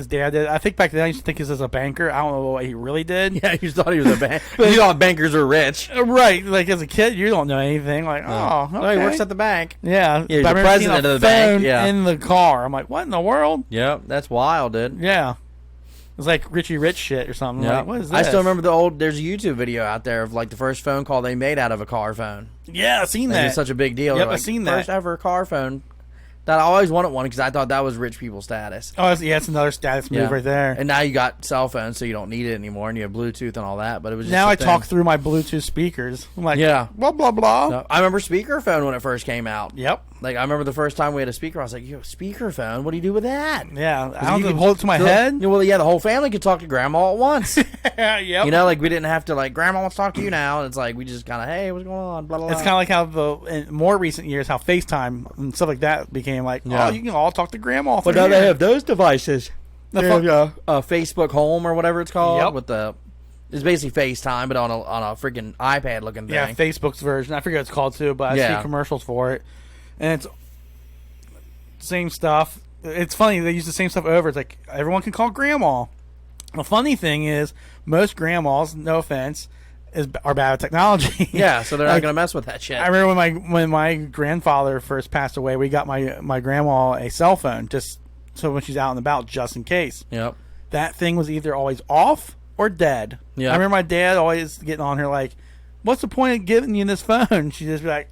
dad did. I think back then I used to think he was a banker. I don't know what he really did. Yeah, you thought he was a banker. You thought bankers are rich, right? Like as a kid, you don't know anything. Like, oh, okay. No, he works at the bank. Yeah, he's the president of the bank. Yeah, in the car. I'm like, what in the world? Yep, that's wild, dude. Yeah, it's like Richie Rich shit or something. Yeah, like, what is this? I still remember the old. There's a YouTube video out there of like the first phone call they made out of a car phone. Yeah, I've seen that. It's such a big deal. Yep, like, I've seen that. First ever car phone. That I always wanted one because I thought that was rich people status. Oh, yeah, it's another status move right there. And now you got cell phones, so you don't need it anymore, and you have Bluetooth and all that. But it was just now I talk through my Bluetooth speakers. I'm like, blah blah blah. No, I remember speakerphone when it first came out. Yep. Like I remember the first time we had a speaker, I was like, "Yo, speakerphone? What do you do with that?" Yeah, I don't hold it to my head. Well, yeah, the whole family could talk to Grandma at once. Yep. You know, like we didn't have to like Grandma wants to talk to you now. And it's like we just kind of, hey, what's going on? Blah blah. It's kind of like how in more recent years how FaceTime and stuff like that became like, oh, you can all talk to Grandma. But now they have those devices. They have Facebook Home or whatever it's called. Yep. With it's basically FaceTime, but on a freaking iPad looking thing. Yeah, Facebook's version. I forget what it's called too, but I see commercials for it, and it's same stuff. It's funny they use the same stuff over. It's like everyone can call Grandma. The funny thing is, most grandmas, no offense, are bad at technology. Yeah, so they're not gonna mess with that shit. I remember when my grandfather first passed away, we got my grandma a cell phone just so when she's out and about, just in case. Yep. That thing was either always off or dead. Yeah. I remember my dad always getting on her like, "What's the point of giving you this phone?" She'd just be like,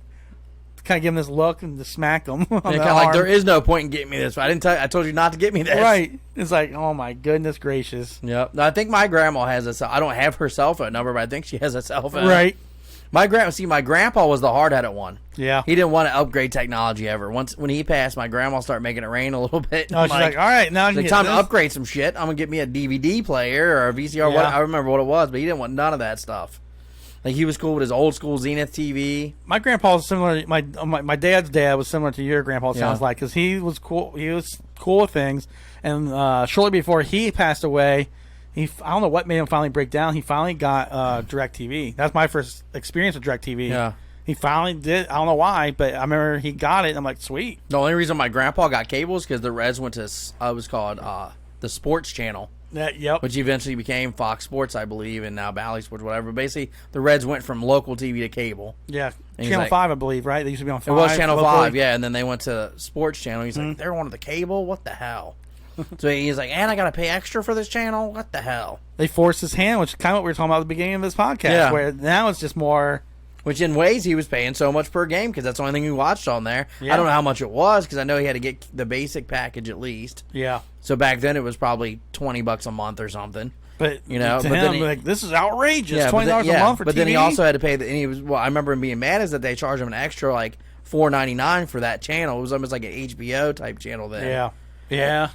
kind of give him this look and just smack him. Kind of like, there is no point in getting me this. I didn't tell you. I told you not to get me this. Right. It's like, oh my goodness gracious. Yep. I think my grandma has I don't have her cell phone number, but I think she has a cell phone. Right. My grandpa was the hard-headed one. Yeah. He didn't want to upgrade technology ever. When he passed, my grandma started making it rain a little bit. Oh, she's like, all right, now it's time to upgrade some shit. I'm gonna get me a DVD player or a VCR. I remember what it was, but he didn't want none of that stuff. Like he was cool with his old school Zenith TV. My grandpa was similar. My dad's dad was similar to your grandpa. It sounds like because he was cool. He was cool with things. And shortly before he passed away, I don't know what made him finally break down. He finally got DirecTV. That's my first experience with DirecTV. Yeah. He finally did. I don't know why, but I remember he got it. And I'm like, sweet. The only reason my grandpa got cable is because the Reds went to it was called the Sports Channel. Yep. Which eventually became Fox Sports, I believe, and now Bally Sports, whatever. But basically, the Reds went from local TV to cable. Yeah. Channel 5, I believe, right? They used to be on 5. It was Channel 5, yeah. And then they went to Sports Channel. He's like, they're one of the cable? What the hell? So he's like, and I got to pay extra for this channel? What the hell? They forced his hand, which is kind of what we were talking about at the beginning of this podcast, where now it's just more... Which in ways he was paying so much per game because that's the only thing he watched on there. Yeah. I don't know how much it was because I know he had to get the basic package at least. Yeah. So back then it was probably $20 a month or something. But to him, then like, this is outrageous. Yeah, $20 a month for TV. But then he also had to pay I remember him being mad is that they charged him an extra like $4.99 for that channel. It was almost like an HBO type channel then. Yeah.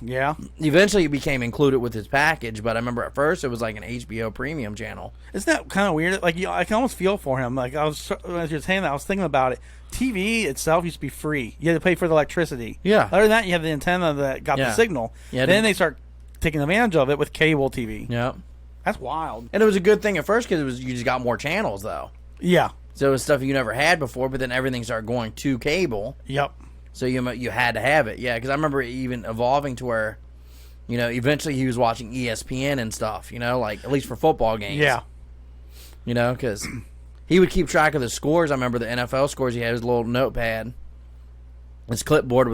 Yeah. Eventually, it became included with his package, but I remember at first it was like an HBO premium channel. Isn't that kind of weird? Like, I can almost feel for him. Like, as you were saying that, I was thinking about it. TV itself used to be free. You had to pay for the electricity. Yeah. Other than that, you have the antenna that got the signal. Yeah. Then they start taking advantage of it with cable TV. Yep. That's wild. And it was a good thing at first because you just got more channels, though. Yeah. So it was stuff you never had before, but then everything started going to cable. Yep. So you had to have it. Yeah, because I remember it even evolving to where, eventually he was watching ESPN and stuff, like at least for football games. Yeah. Because he would keep track of the scores. I remember the NFL scores. He had his little notepad, his clipboard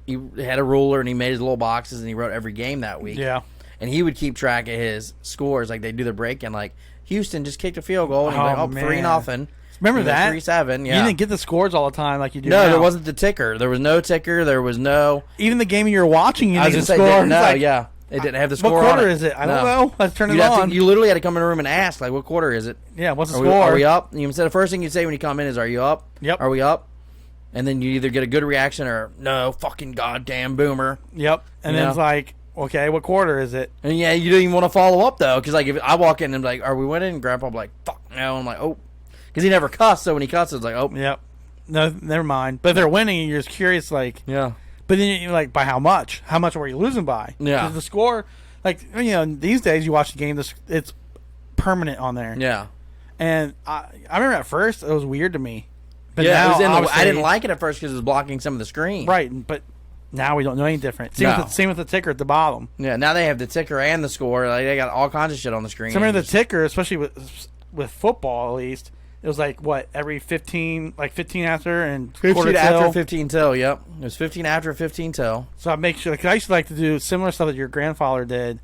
he had a ruler, and he made his little boxes, and he wrote every game that week. Yeah. And he would keep track of his scores. Like, they do the break-in, like, Houston just kicked a field goal, and he'd be like, 3-0. Remember that? 3-7, yeah. You didn't get the scores all the time like you do No, now. there wasn't the ticker. There was no ticker. There was no... Even the game you were watching, you didn't get the score. Yeah. It didn't have the score on it. What quarter is it? I don't know. Let's turn it on. You literally had to come in the room and ask, like, what quarter is it? Yeah, what's the score? Are we up? You said the first thing you say when you come in is, are you up? Yep. Are we up? And then you either get a good reaction or, no, fucking goddamn boomer. Yep. And then it's like... Okay, what quarter is it? And yeah, you don't even want to follow up though, because like if I walk in and I'm like, "Are we winning?" And Grandpa will be like, "Fuck no!" I'm like, "Oh," because he never cussed. So when he cusses, it's like, "Oh, yep." No, never mind. But if they're winning, you're just curious, like, yeah. But then you're like, by how much? How much were you losing by? Yeah. The score, like these days you watch the game, it's permanent on there. Yeah. And I remember at first it was weird to me. But yeah, now, I didn't like it at first because it was blocking some of the screen. Right, but. Now we don't know any different. Same with the ticker at the bottom. Yeah, now they have the ticker and the score. Like they got all kinds of shit on the screen. So remember the ticker, especially with football at least, it was like what every 15 after and 15 after 15 till. Yep, it was 15 after 15 till. So I make sure. Cause I used to like to do similar stuff that your grandfather did,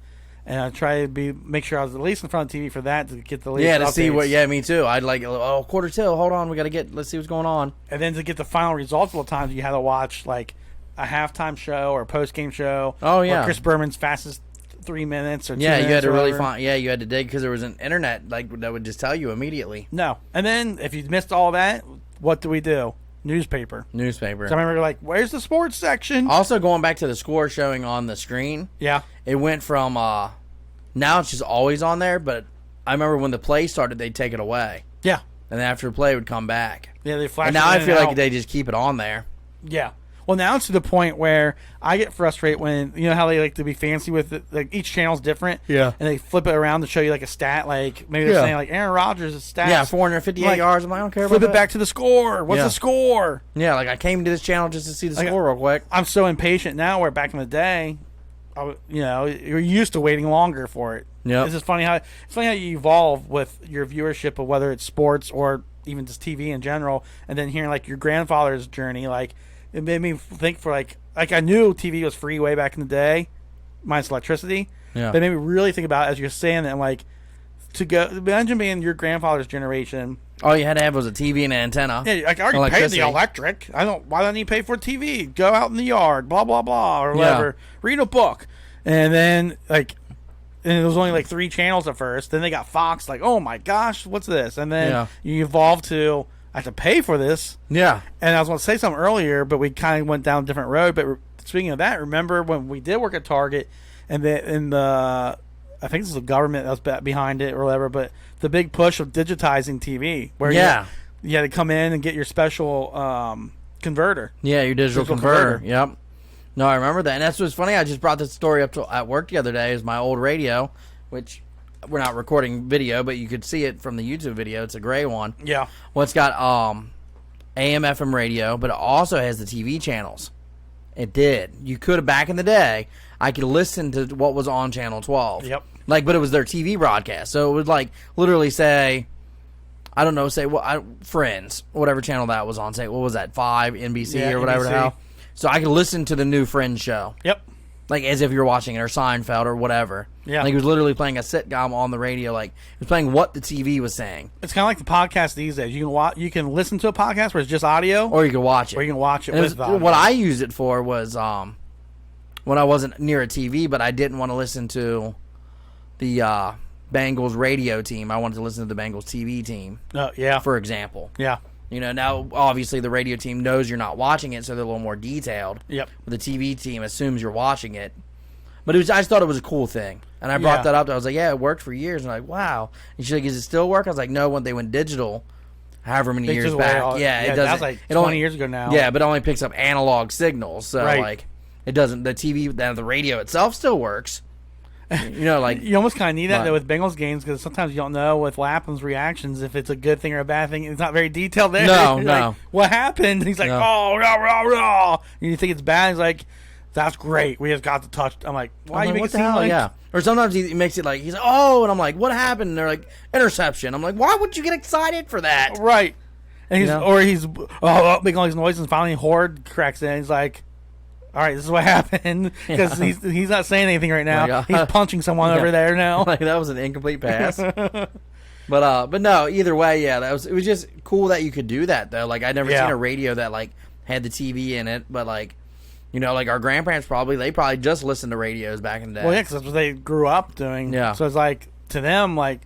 and I try to make sure I was at least in front of the TV for that to get the latest. Yeah, to updates. see what. Yeah, me too. I'd like quarter till. Hold on, let's see what's going on. And then to get the final results, a lot of times you had to watch like a halftime show or a post-game show. Oh yeah, or Chris Berman's fastest 3 minutes or 2 minutes. Yeah, you had to really find. Yeah, you had to dig because there was an internet like that would just tell you immediately. No, and then if you missed all that, what do we do? Newspaper. So I remember like, where's the sports section? Also, going back to the score showing on the screen. Yeah, it went from now it's just always on there, but I remember when the play started, they'd take it away. Yeah, and then after the play, it would come back. Yeah, they flash. And now I feel like they just keep it on there. Yeah. Well, now it's to the point where I get frustrated when how they like to be fancy with it. Like each channel's different. Yeah. And they flip it around to show you like a stat. Like maybe they're saying like Aaron Rodgers' stats. Yeah, 458 yards. I'm like, I don't care about that. Flip it back to the score. What's the score? Yeah, like I came to this channel just to see the score real quick. I'm so impatient now. Where back in the day, you're used to waiting longer for it. Yeah. It's funny how you evolve with your viewership of whether it's sports or even just TV in general, and then hearing like your grandfather's journey, like. It made me think for like I knew TV was free way back in the day, minus electricity. Yeah. But it made me really think about as you're saying that, like to go imagine being your grandfather's generation. All you had to have was a TV and an antenna. Yeah, like I already paid the electric. Why do I need to pay for TV? Go out in the yard, blah blah blah, or whatever. Read a book, and then and it was only like 3 channels at first. Then they got Fox. Like, oh my gosh, what's this? And then you evolve to. I have to pay for this. Yeah. And I was going to say something earlier, but we kind of went down a different road. But speaking of that, remember when we did work at Target and I think this is the government that was behind it or whatever, but the big push of digitizing TV where you had to come in and get your special converter. Yeah, your digital converter. Yep. No, I remember that. And that's what's funny. I just brought this story up at work the other day. Is my old radio, which... We're not recording video, but you could see it from the YouTube video. It's a gray one. Yeah. Well, it's got AM, FM radio, but it also has the TV channels. It did. You could have, back in the day, I could listen to what was on Channel 12. Yep. But it was their TV broadcast. So it would, literally say, I don't know, Friends, whatever channel that was on. Say, what was that, 5, NBC or whatever the hell. So I could listen to the new Friends show. Yep. As if you're watching it, or Seinfeld, or whatever. Yeah. It was literally playing a sitcom on the radio. It was playing what the TV was saying. It's kind of like the podcast these days. You can listen to a podcast where it's just audio. Or you can watch it. Or you can watch it with audio. What I used it for was when I wasn't near a TV, but I didn't want to listen to the Bengals radio team. I wanted to listen to the Bengals TV team. Yeah. For example. Yeah. Now, obviously, the radio team knows you're not watching it, so they're a little more detailed. Yep. But the TV team assumes you're watching it. But I just thought it was a cool thing. And I brought that up. I was like, yeah, it worked for years. And I'm like, wow. And she's like, does it still work? I was like, no, when they went digital, however many years back. It doesn't. That was like 20 years ago now. Yeah, but it only picks up analog signals. So, it doesn't. The TV, the radio itself still works. You know, like you almost kind of need that though with Bengals games because sometimes you don't know with Lapham's reactions if it's a good thing or a bad thing. It's not very detailed there. No, like, what happened? And he's like, oh, rah, rah, rah. And you think it's bad. He's like, that's great. We just got the touch. I'm like, why you make it seem like? Yeah. Or sometimes he makes it like he's like, oh, and I'm like, what happened? And they're like, interception. I'm like, why would you get excited for that? Right. And he's making all these noises, and finally Horde cracks in. He's like, all right, this is what happened because he's not saying anything right now. He's punching someone over there now. Like that was an incomplete pass. But no, either way, yeah, it was just cool that you could do that though. Like I'd never seen a radio that like had the TV in it, but like. You know, like our grandparents they probably just listened to radios back in the day. Well, yeah, because that's what they grew up doing. Yeah. So it's like, to them, like,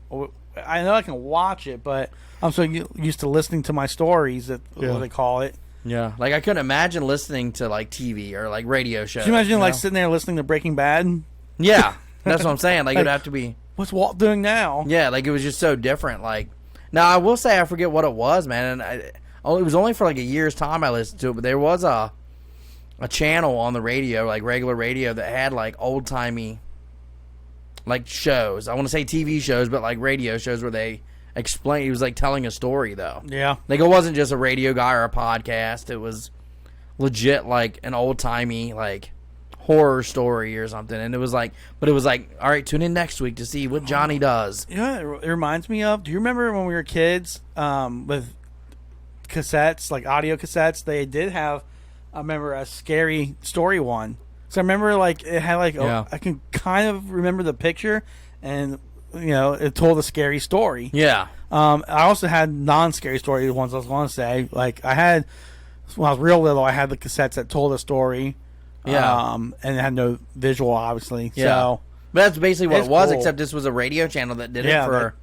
I know I can watch it, but I'm so used to listening to my stories, what they call it. Yeah. Like, I couldn't imagine listening to, like, TV or, like, radio shows. Can you imagine, like, sitting there listening to Breaking Bad? Yeah. That's what I'm saying. Like, it would have to be. What's Walt doing now? Yeah, like, it was just so different. Like, now, I will say I forget what it was, man. And it was only for, like, a year's time I listened to it, but there was a channel on the radio, like regular radio, that had like old timey like shows. I want to say TV shows, but like radio shows where they explain. He was like telling a story though. Yeah, like it wasn't just a radio guy or a podcast. It was legit like an old timey like horror story or something. And it was like, but it was like, all right, tune in next week to see what Johnny does. You know what it reminds me of? Do you remember when we were kids with cassettes, like audio cassettes? They did have. I remember a scary story one. So I remember like it had like I can kind of remember the picture, and it told a scary story. Yeah. I also had non-scary story ones. I was going to say like I had when I was real little. I had the cassettes that told a story. Yeah. And it had no visual, obviously. Yeah. So, but that's basically what it was. Cool. Except this was a radio channel that did it for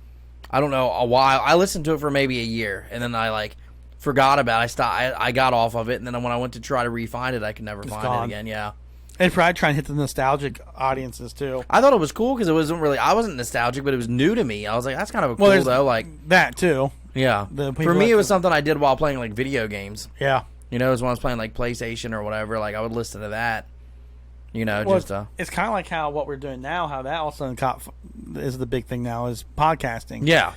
I don't know, a while. I listened to it for maybe a year, and then I like. Forgot about it. I got off of it, and then when I went to try to re-find it, I could never find it again. Yeah, and probably try and hit the nostalgic audiences too. I thought it was cool because it wasn't really. I wasn't nostalgic, but it was new to me. I was like, that's kind of a cool though. Like that too. Yeah, for me, it was something I did while playing like video games. Yeah, it was when I was playing like PlayStation or whatever. Like I would listen to that. It's kind of like how what we're doing now. How that also is the big thing now is podcasting. Yeah.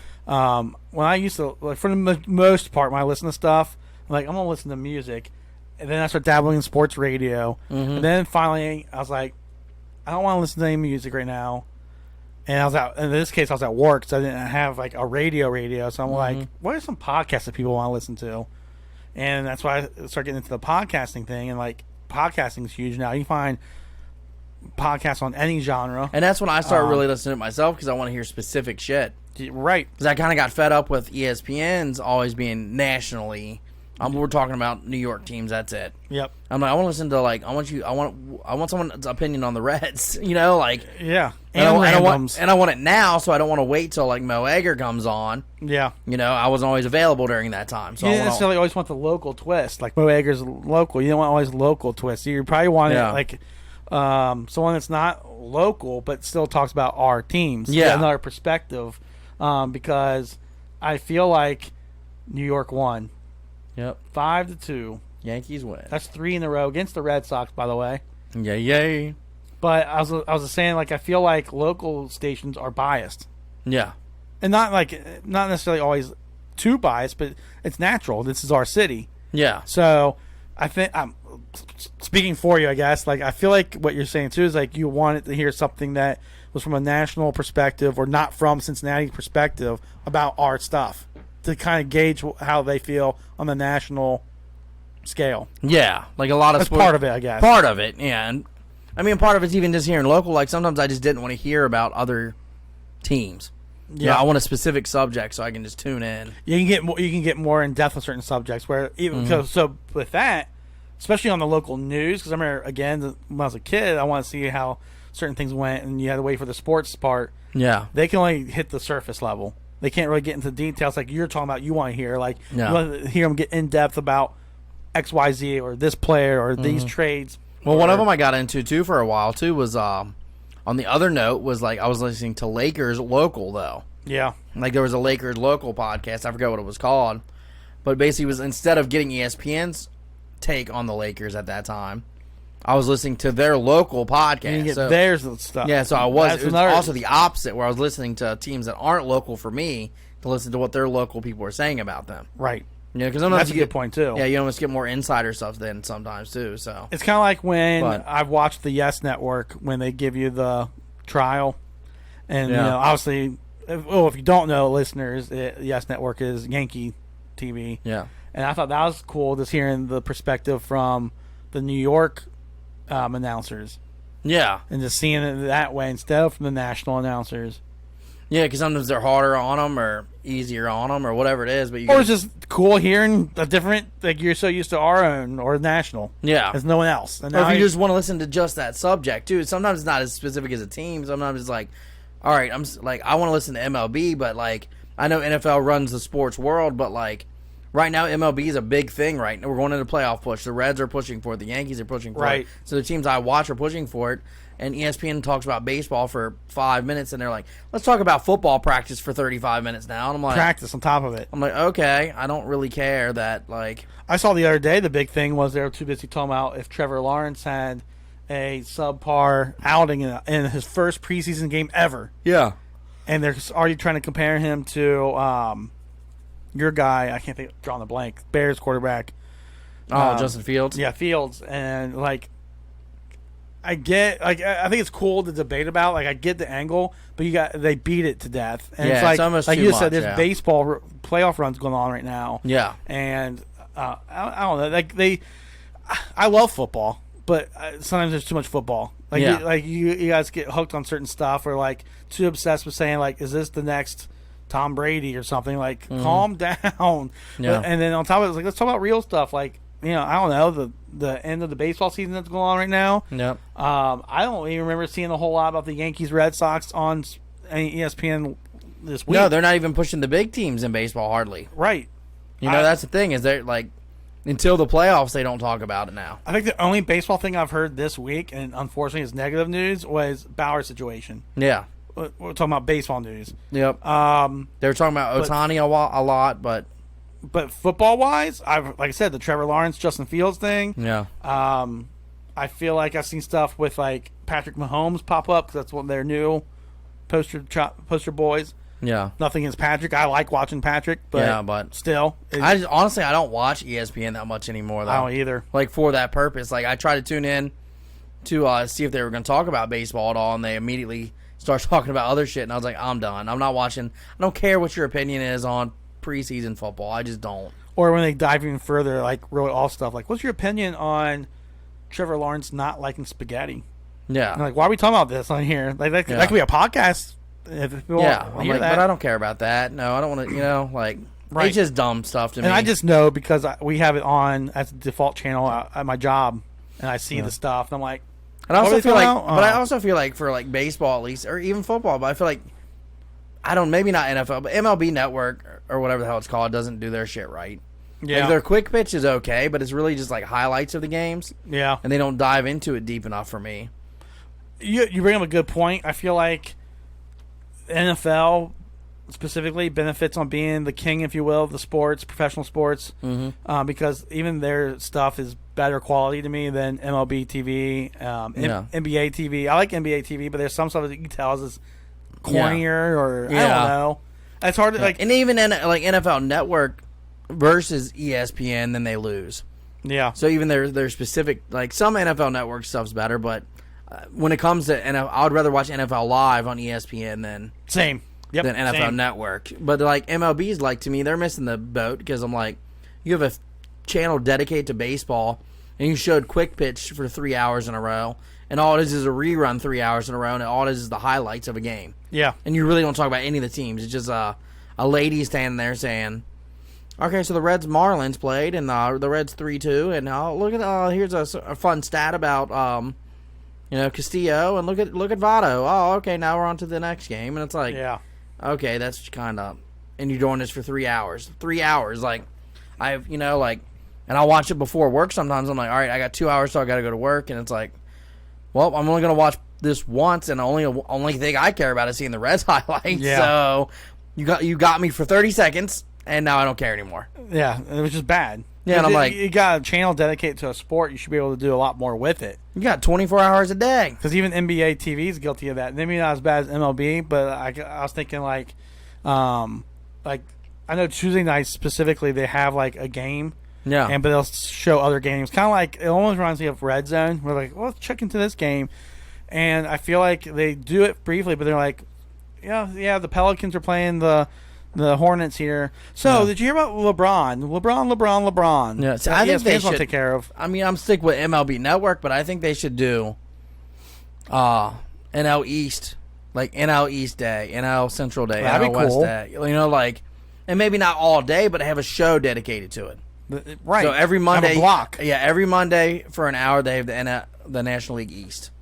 When I used to, like, for the most part, when I listen to stuff, I'm like, I'm going to listen to music. And then I start dabbling in sports radio. Mm-hmm. And then finally, I was like, I don't want to listen to any music right now. And I was out, in this case, I was at work, so I didn't have, like, a radio. So I'm like, what are some podcasts that people want to listen to? And that's why I started getting into the podcasting thing. And, like, podcasting is huge now. You find podcasts on any genre. And that's when I started really listening to it myself because I want to hear specific shit. Right. Because I kind of got fed up with ESPN's always being nationally. We're talking about New York teams. That's it. Yep. I'm like, I want to listen to like I want someone's opinion on the Reds. Like yeah. And I want it now, so I don't want to wait till like Mo Egger comes on. Yeah. I wasn't always available during that time. So you didn't necessarily always want the local twist. Like Mo Egger's local. You don't want always local twist. You probably want it like someone that's not local but still talks about our teams. Yeah. Another perspective. Because I feel like New York won. Yep. 5-2. Yankees win. That's 3 in a row against the Red Sox, by the way. Yay. But I was saying, like, I feel like local stations are biased. Yeah. And not necessarily always too biased, but it's natural. This is our city. Yeah. So I think I'm speaking for you, I guess. Like, I feel like what you're saying too is like you wanted to hear something that was from a national perspective or not from Cincinnati perspective about our stuff to kind of gauge how they feel on the national scale. Yeah, like a lot of that's part of it, I guess. Part of it, yeah. And I mean, part of it's even just hearing local. Like sometimes I just didn't want to hear about other teams. Yeah, I want a specific subject so I can just tune in. You can get more in depth on certain subjects. Where even so with that, especially on the local news, because I remember again when I was a kid, I want to see how certain things went, and you had to wait for the sports part. Yeah, they can only hit the surface level. They can't really get into details like you're talking about. You want to hear you want to hear them get in depth about XYZ or this player or these trades. Well, one of them I got into too for a while too was on the other note was like I was listening to Lakers local though. Yeah, like there was a Lakers local podcast. I forgot what it was called, but basically it was instead of getting ESPN's take on the Lakers at that time, I was listening to their local podcast. And you get theirs and stuff. Yeah, so it was also the opposite, where I was listening to teams that aren't local for me to listen to what their local people are saying about them. Right. Yeah, because sometimes that's a good point too. Yeah, you almost get more insider stuff then sometimes too. So it's kind of like when I've watched the Yes Network when they give you the trial, and obviously, if you don't know, listeners, Yes Network is Yankee TV. Yeah, and I thought that was cool, just hearing the perspective from the New York announcers. Yeah, and just seeing it that way instead of from the national announcers. Yeah, because sometimes they're harder on them or easier on them or whatever it is. But or it's just cool hearing a different, like you're so used to our own or national. Yeah. There's no one else. And or if you just want to listen to just that subject, too. Sometimes it's not as specific as a team. Sometimes it's like, all right, I want to listen to MLB, but like, I know NFL runs the sports world, but like, right now MLB is a big thing right now. We're going into playoff push. The Reds are pushing for it. The Yankees are pushing for it. So the teams I watch are pushing for it. And ESPN talks about baseball for 5 minutes, and they're like, let's talk about football practice for 35 minutes now. And I'm like, practice on top of it. I'm like, okay, I don't really care that, like. I saw the other day the big thing was they were too busy talking about if Trevor Lawrence had a subpar outing in his first preseason game ever. Yeah. And they're already trying to compare him to your guy, I can't think, drawing the blank, Bears quarterback. Justin Fields? Yeah, Fields. And, like, I think it's cool to debate about. Like, I get the angle, but they beat it to death. And it's like almost like too you much, said, there's baseball playoff runs going on right now. Yeah, and I don't know. Like I love football, but sometimes there's too much football. Like you guys get hooked on certain stuff, or like too obsessed with saying like, is this the next Tom Brady or something? Like, calm down. Yeah. And then on top of it, it's like, let's talk about real stuff. Like, I don't know, the end of the baseball season that's going on right now. Yep. I don't even remember seeing a whole lot about the Yankees Red Sox on ESPN this week. No, they're not even pushing the big teams in baseball hardly. Right. That's the thing, is they're like, until the playoffs, they don't talk about it now. I think the only baseball thing I've heard this week, and unfortunately it's negative news, was Bauer's situation. Yeah. We're talking about baseball news. Yep. They were talking about Ohtani a lot, but football-wise, like I said, the Trevor Lawrence, Justin Fields thing. Yeah. I feel like I've seen stuff with like Patrick Mahomes pop up because that's one of their new poster boys. Yeah. Nothing against Patrick. I like watching Patrick, but still, I don't watch ESPN that much anymore. Though. I don't either. Like for that purpose, like I tried to tune in to see if they were going to talk about baseball at all, and they immediately start talking about other shit, and I was like, I'm done. I'm not watching. I don't care what your opinion is on preseason football. I just don't. Or when they dive even further, like really all stuff, like what's your opinion on Trevor Lawrence not liking spaghetti? Yeah. And like, why are we talking about this on here? Like that could be a podcast. If people but I don't care about that. No, I don't want to. Like, it's just dumb stuff to me. And I just know because we have it on as a default channel at my job, and I see the stuff, and I'm like. And I also feel like, but I also feel like for like baseball at least, or even football, but I feel like maybe not NFL, but MLB Network or whatever the hell it's called doesn't do their shit right. Yeah, like their quick pitch is okay, but it's really just like highlights of the games. Yeah, and they don't dive into it deep enough for me. You bring up a good point. I feel like NFL specifically benefits on being the king, if you will, of the sports, professional sports, because even their stuff is better quality to me than MLB TV, NBA TV. I like NBA TV, but there's some stuff that you can tell is cornier or I don't know. It's hard to like, and even like NFL Network versus ESPN, then they lose. Yeah. So even their specific, like some NFL Network stuff's better, but when it comes to NFL, I would rather watch NFL Live on ESPN than than NFL Network. But like MLB's, like, to me, they're missing the boat because I'm like, you have a channel dedicated to baseball and you showed quick pitch for 3 hours in a row, and all it is a rerun 3 hours in a row, and all it is the highlights of a game. Yeah. And you really don't talk about any of the teams. It's just a lady standing there saying, okay, so the Reds Marlins played, and the Reds 3-2, and look at here's a fun stat about Castillo, and look at Votto. Oh, okay, now we're on to the next game, and it's like, okay, that's kind of, and you're doing this for 3 hours. 3 hours, like and I'll watch it before work sometimes. I'm like, all right, I got 2 hours, so I got to go to work, and it's like, well, I'm only going to watch this once, and the only thing I care about is seeing the Reds highlights. Yeah. So you got me for 30 seconds, and now I don't care anymore. Yeah, it was just bad. Yeah, and I'm like, you got a channel dedicated to a sport. You should be able to do a lot more with it. You got 24 hours a day. Because even NBA TV is guilty of that. Maybe not as bad as MLB, but I was thinking like I know Tuesday nights specifically they have like a game. Yeah. But they'll show other games. Kind of like, it almost reminds me of Red Zone. We're like, well, let's check into this game. And I feel like they do it briefly, but they're like, yeah, the Pelicans are playing the Hornets here. So, did you hear about LeBron? LeBron. Yeah, so I think they should take care of. I mean, I'm stick with MLB Network, but I think they should do NL East, like NL East Day, NL Central Day, That'd NL be West cool. Day. You know, like, and maybe not all day, but have a show dedicated to it. Right. So every Monday, have a block. Yeah, every Monday for an hour they have the National League East.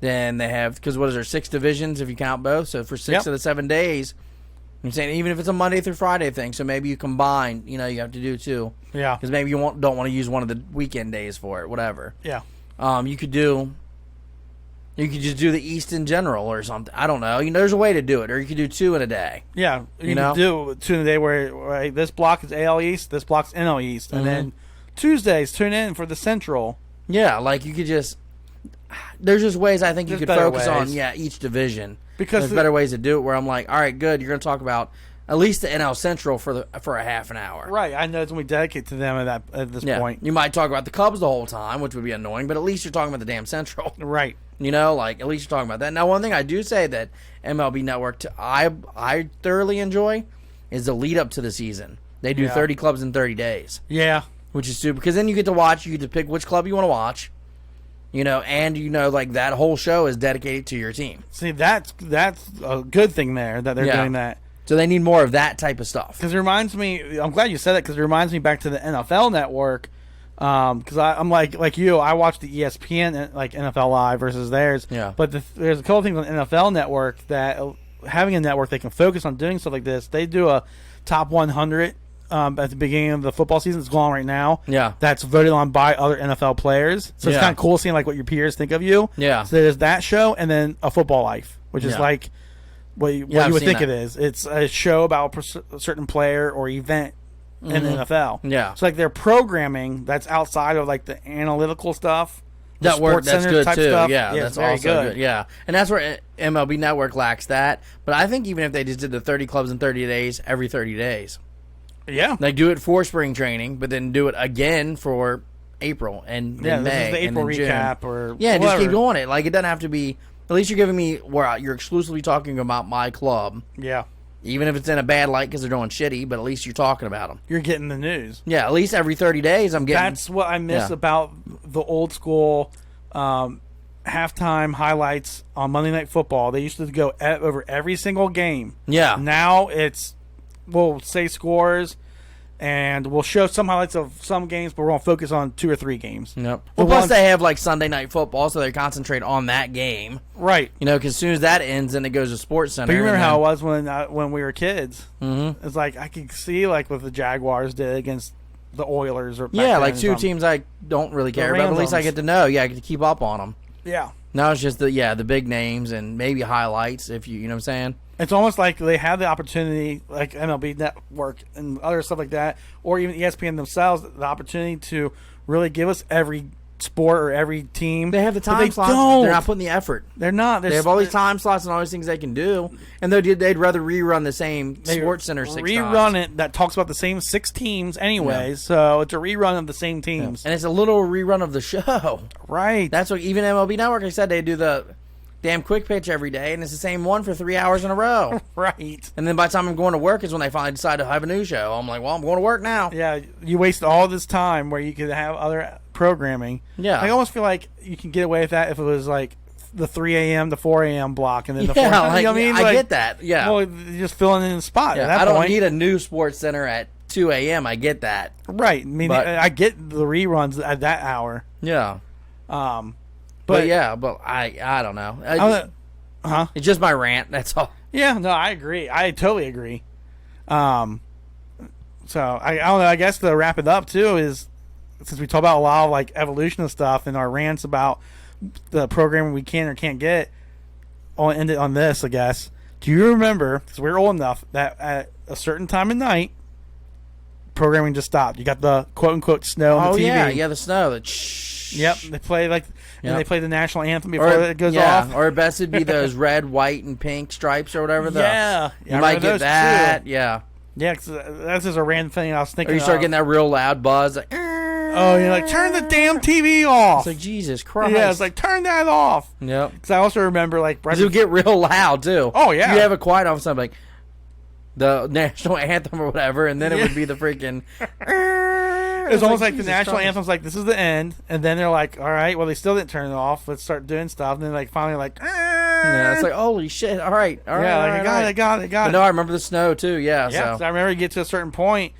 Then they have, because what is there, 6 divisions if you count both? So for 6 of the 7 days, I'm saying even if it's a Monday through Friday thing, so maybe you combine. You have to do 2. Yeah. Because maybe you don't want to use one of the weekend days for it, whatever. Yeah. You could just do the East in general or something. I don't know. There's a way to do it, or you could do 2 in a day. Yeah, you can do 2 in a day where this block is AL East, this block's NL East, and then Tuesdays tune in for the Central. Yeah, like you could just. There's just ways I think you could focus on each division, because there's better ways to do it. Where I'm like, all right, good. You're going to talk about at least the NL Central for a half an hour. Right, I know it's going to be dedicated to them at this point. You might talk about the Cubs the whole time, which would be annoying, but at least you're talking about the damn Central. Right. Like at least you're talking about that. Now, one thing I do say that MLB Network I thoroughly enjoy is the lead up to the season. They do 30 clubs in 30 days. Yeah. Which is super, because then you get to pick which club you want to watch. And like that whole show is dedicated to your team. See, that's a good thing there that they're doing that. So they need more of that type of stuff. Because it reminds me, I'm glad you said that, because it reminds me back to the NFL Network. Because I'm like you, I watch the ESPN like NFL Live versus theirs. Yeah. But there's a couple things on NFL Network that having a network they can focus on doing stuff like this. They do a top 100. At the beginning of the football season, it's going on right now. Yeah. That's voted on by other NFL players. So it's kind of cool seeing like what your peers think of you. Yeah. So there's that show, and then A Football Life, which is like what you would think it is. It's a show about a certain player or event in the NFL. Yeah. So like their programming that's outside of like the analytical stuff. That work, that's good too. Stuff, yeah, that's very also good. Yeah, and that's where MLB Network lacks that. But I think even if they just did the 30 clubs in 30 days, every 30 days. Yeah. Like do it for spring training, but then do it again for April and May. This is the April recap June. or whatever. Just keep doing it. Like it doesn't have to be. At least you're giving me where you're exclusively talking about my club. Yeah. Even if it's in a bad light because they're doing shitty, but at least you're talking about them. You're getting the news. Yeah, at least every 30 days I'm getting. That's what I miss about the old school halftime highlights on Monday Night Football. They used to go over every single game. Yeah. Now we'll say scores, and we'll show some highlights of some games, but we're going to focus on 2 or 3 games. Yep. Well, plus they have like Sunday Night Football, so they concentrate on that game. Right. Because as soon as that ends, then it goes to Sports Center. But you remember how it was when we were kids? Mm-hmm. It's like I could see like what the Jaguars did against the Oilers. Or like 2 teams I don't really care about. At least I get to know. Yeah, I get to keep up on them. Yeah. Now it's just the big names and maybe highlights, if you know what I'm saying? It's almost like they have the opportunity, like MLB Network and other stuff like that, or even ESPN themselves, the opportunity to really give us every sport or every team. They have the time slots. They're not putting the effort. They're not. They have all these time slots and all these things they can do, and they'd rather rerun the same Sports Center 6 times. Rerun it that talks about the same 6 teams anyway, so it's a rerun of the same teams. And it's a little rerun of the show. Right. That's what even MLB Network, I said, they do the damn quick pitch every day, and it's the same one for 3 hours in a row. Right. And then by the time I'm going to work is when they finally decide to have a new show. I'm like, well, I'm going to work now. Yeah, you waste all this time where you could have other programming. Yeah. I almost feel like you can get away with that if it was like the 3 a.m. to 4 a.m. block, and then the 4 like, you know what I mean? I get that. Yeah. Well, you're just filling in the spot at that I don't point. need a new Sports Center at 2 a.m. I get that. Right. I mean, I get the reruns at that hour. Yeah. But I don't know. It's just my rant. That's all. Yeah, no, I agree. I totally agree. So I don't know. I guess to wrap it up too is, since we talk about a lot of like evolution of stuff and our rants about the programming we can or can't get, I'll end it on this. I guess. Do you remember? Because we're old enough that at a certain time of night, programming just stopped. You got the quote unquote snow on the TV. Yeah, the snow. Yep, they play and they play the national anthem before it goes off. Or best it'd be those red, white, and pink stripes or whatever. You I might get that. Too. Yeah. Yeah, cause that's just a random thing I was thinking. Or you start getting that real loud buzz. Like, oh, you're like, turn the damn TV off. It's like, Jesus Christ. Yeah, it's like, turn that off. Yep. Because I also remember, like, it would get real loud, too. Oh, yeah. You have it quiet, all of a sudden, like, the national anthem or whatever, and then it would be the freaking... It's almost like the national anthem's like, this is the end, and then they're like, all right, well, they still didn't turn it off. Let's start doing stuff. And then, like, finally, like... Yeah, it's like, holy shit, all right. I got it. But no, I remember the snow, too, yeah. So I remember you get to a certain point.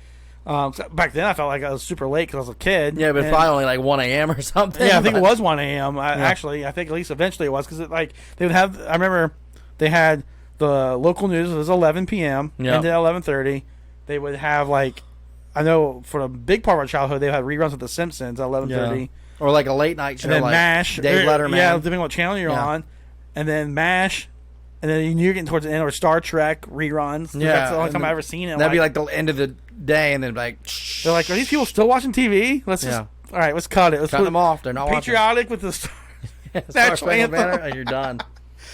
Back then, I felt like I was super late because I was a kid. Yeah, but probably only like 1 a.m. or something. Yeah, I think it was 1 a.m. Actually, I think at least eventually it was because they would have. I remember they had the local news. It was 11 p.m. Ended at 11:30. They would have like, I know for a big part of our childhood, they had reruns of The Simpsons at 11:30, or like a late night show, and then like MASH, Dave Letterman. Yeah, depending on what channel you're on, and then MASH. And then you're getting towards the end, or Star Trek reruns. Yeah, that's the only time I've ever seen it. That'd be like the end of the day, and then like they're like, "Are these people still watching TV? Let's just all right, let's cut it. Let's cut them off. They're not patriotic with the national anthem. And you're done."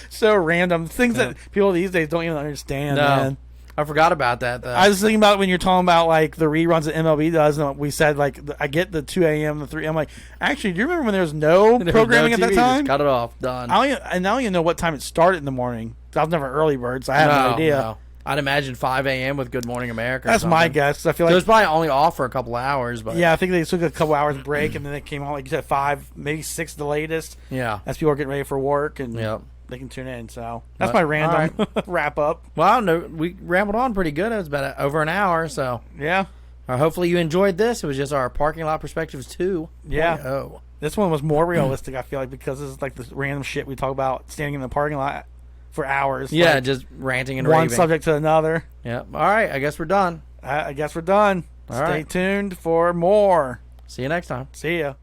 So random things that people these days don't even understand. Man. I forgot about that. Though. I was thinking about when you're talking about like the reruns that MLB does, and we said like I get the 2 a.m. the 3. I'm like, actually, do you remember when there was no programming at that time? Just cut it off. Done. I don't even know what time it started in the morning. I was never early bird, so I have no idea. No. I'd imagine 5 a.m. with Good Morning America. That's my guess. I feel like it was probably only off for a couple hours, but yeah, I think they took a couple hours break, and then they came on like you said 5, maybe 6 the latest. Yeah, as people are getting ready for work, and they can tune in. So that's my random wrap up. Well, no, we rambled on pretty good. It was about over an hour, so yeah. Hopefully you enjoyed this. It was just our parking lot perspectives 2. Yeah. This one was more realistic. I feel like because this is like this random shit we talk about standing in the parking lot for hours. Yeah, like just ranting and raving. One subject to another. Yeah. All right. I guess we're done. Stay tuned for more. See you next time. See ya.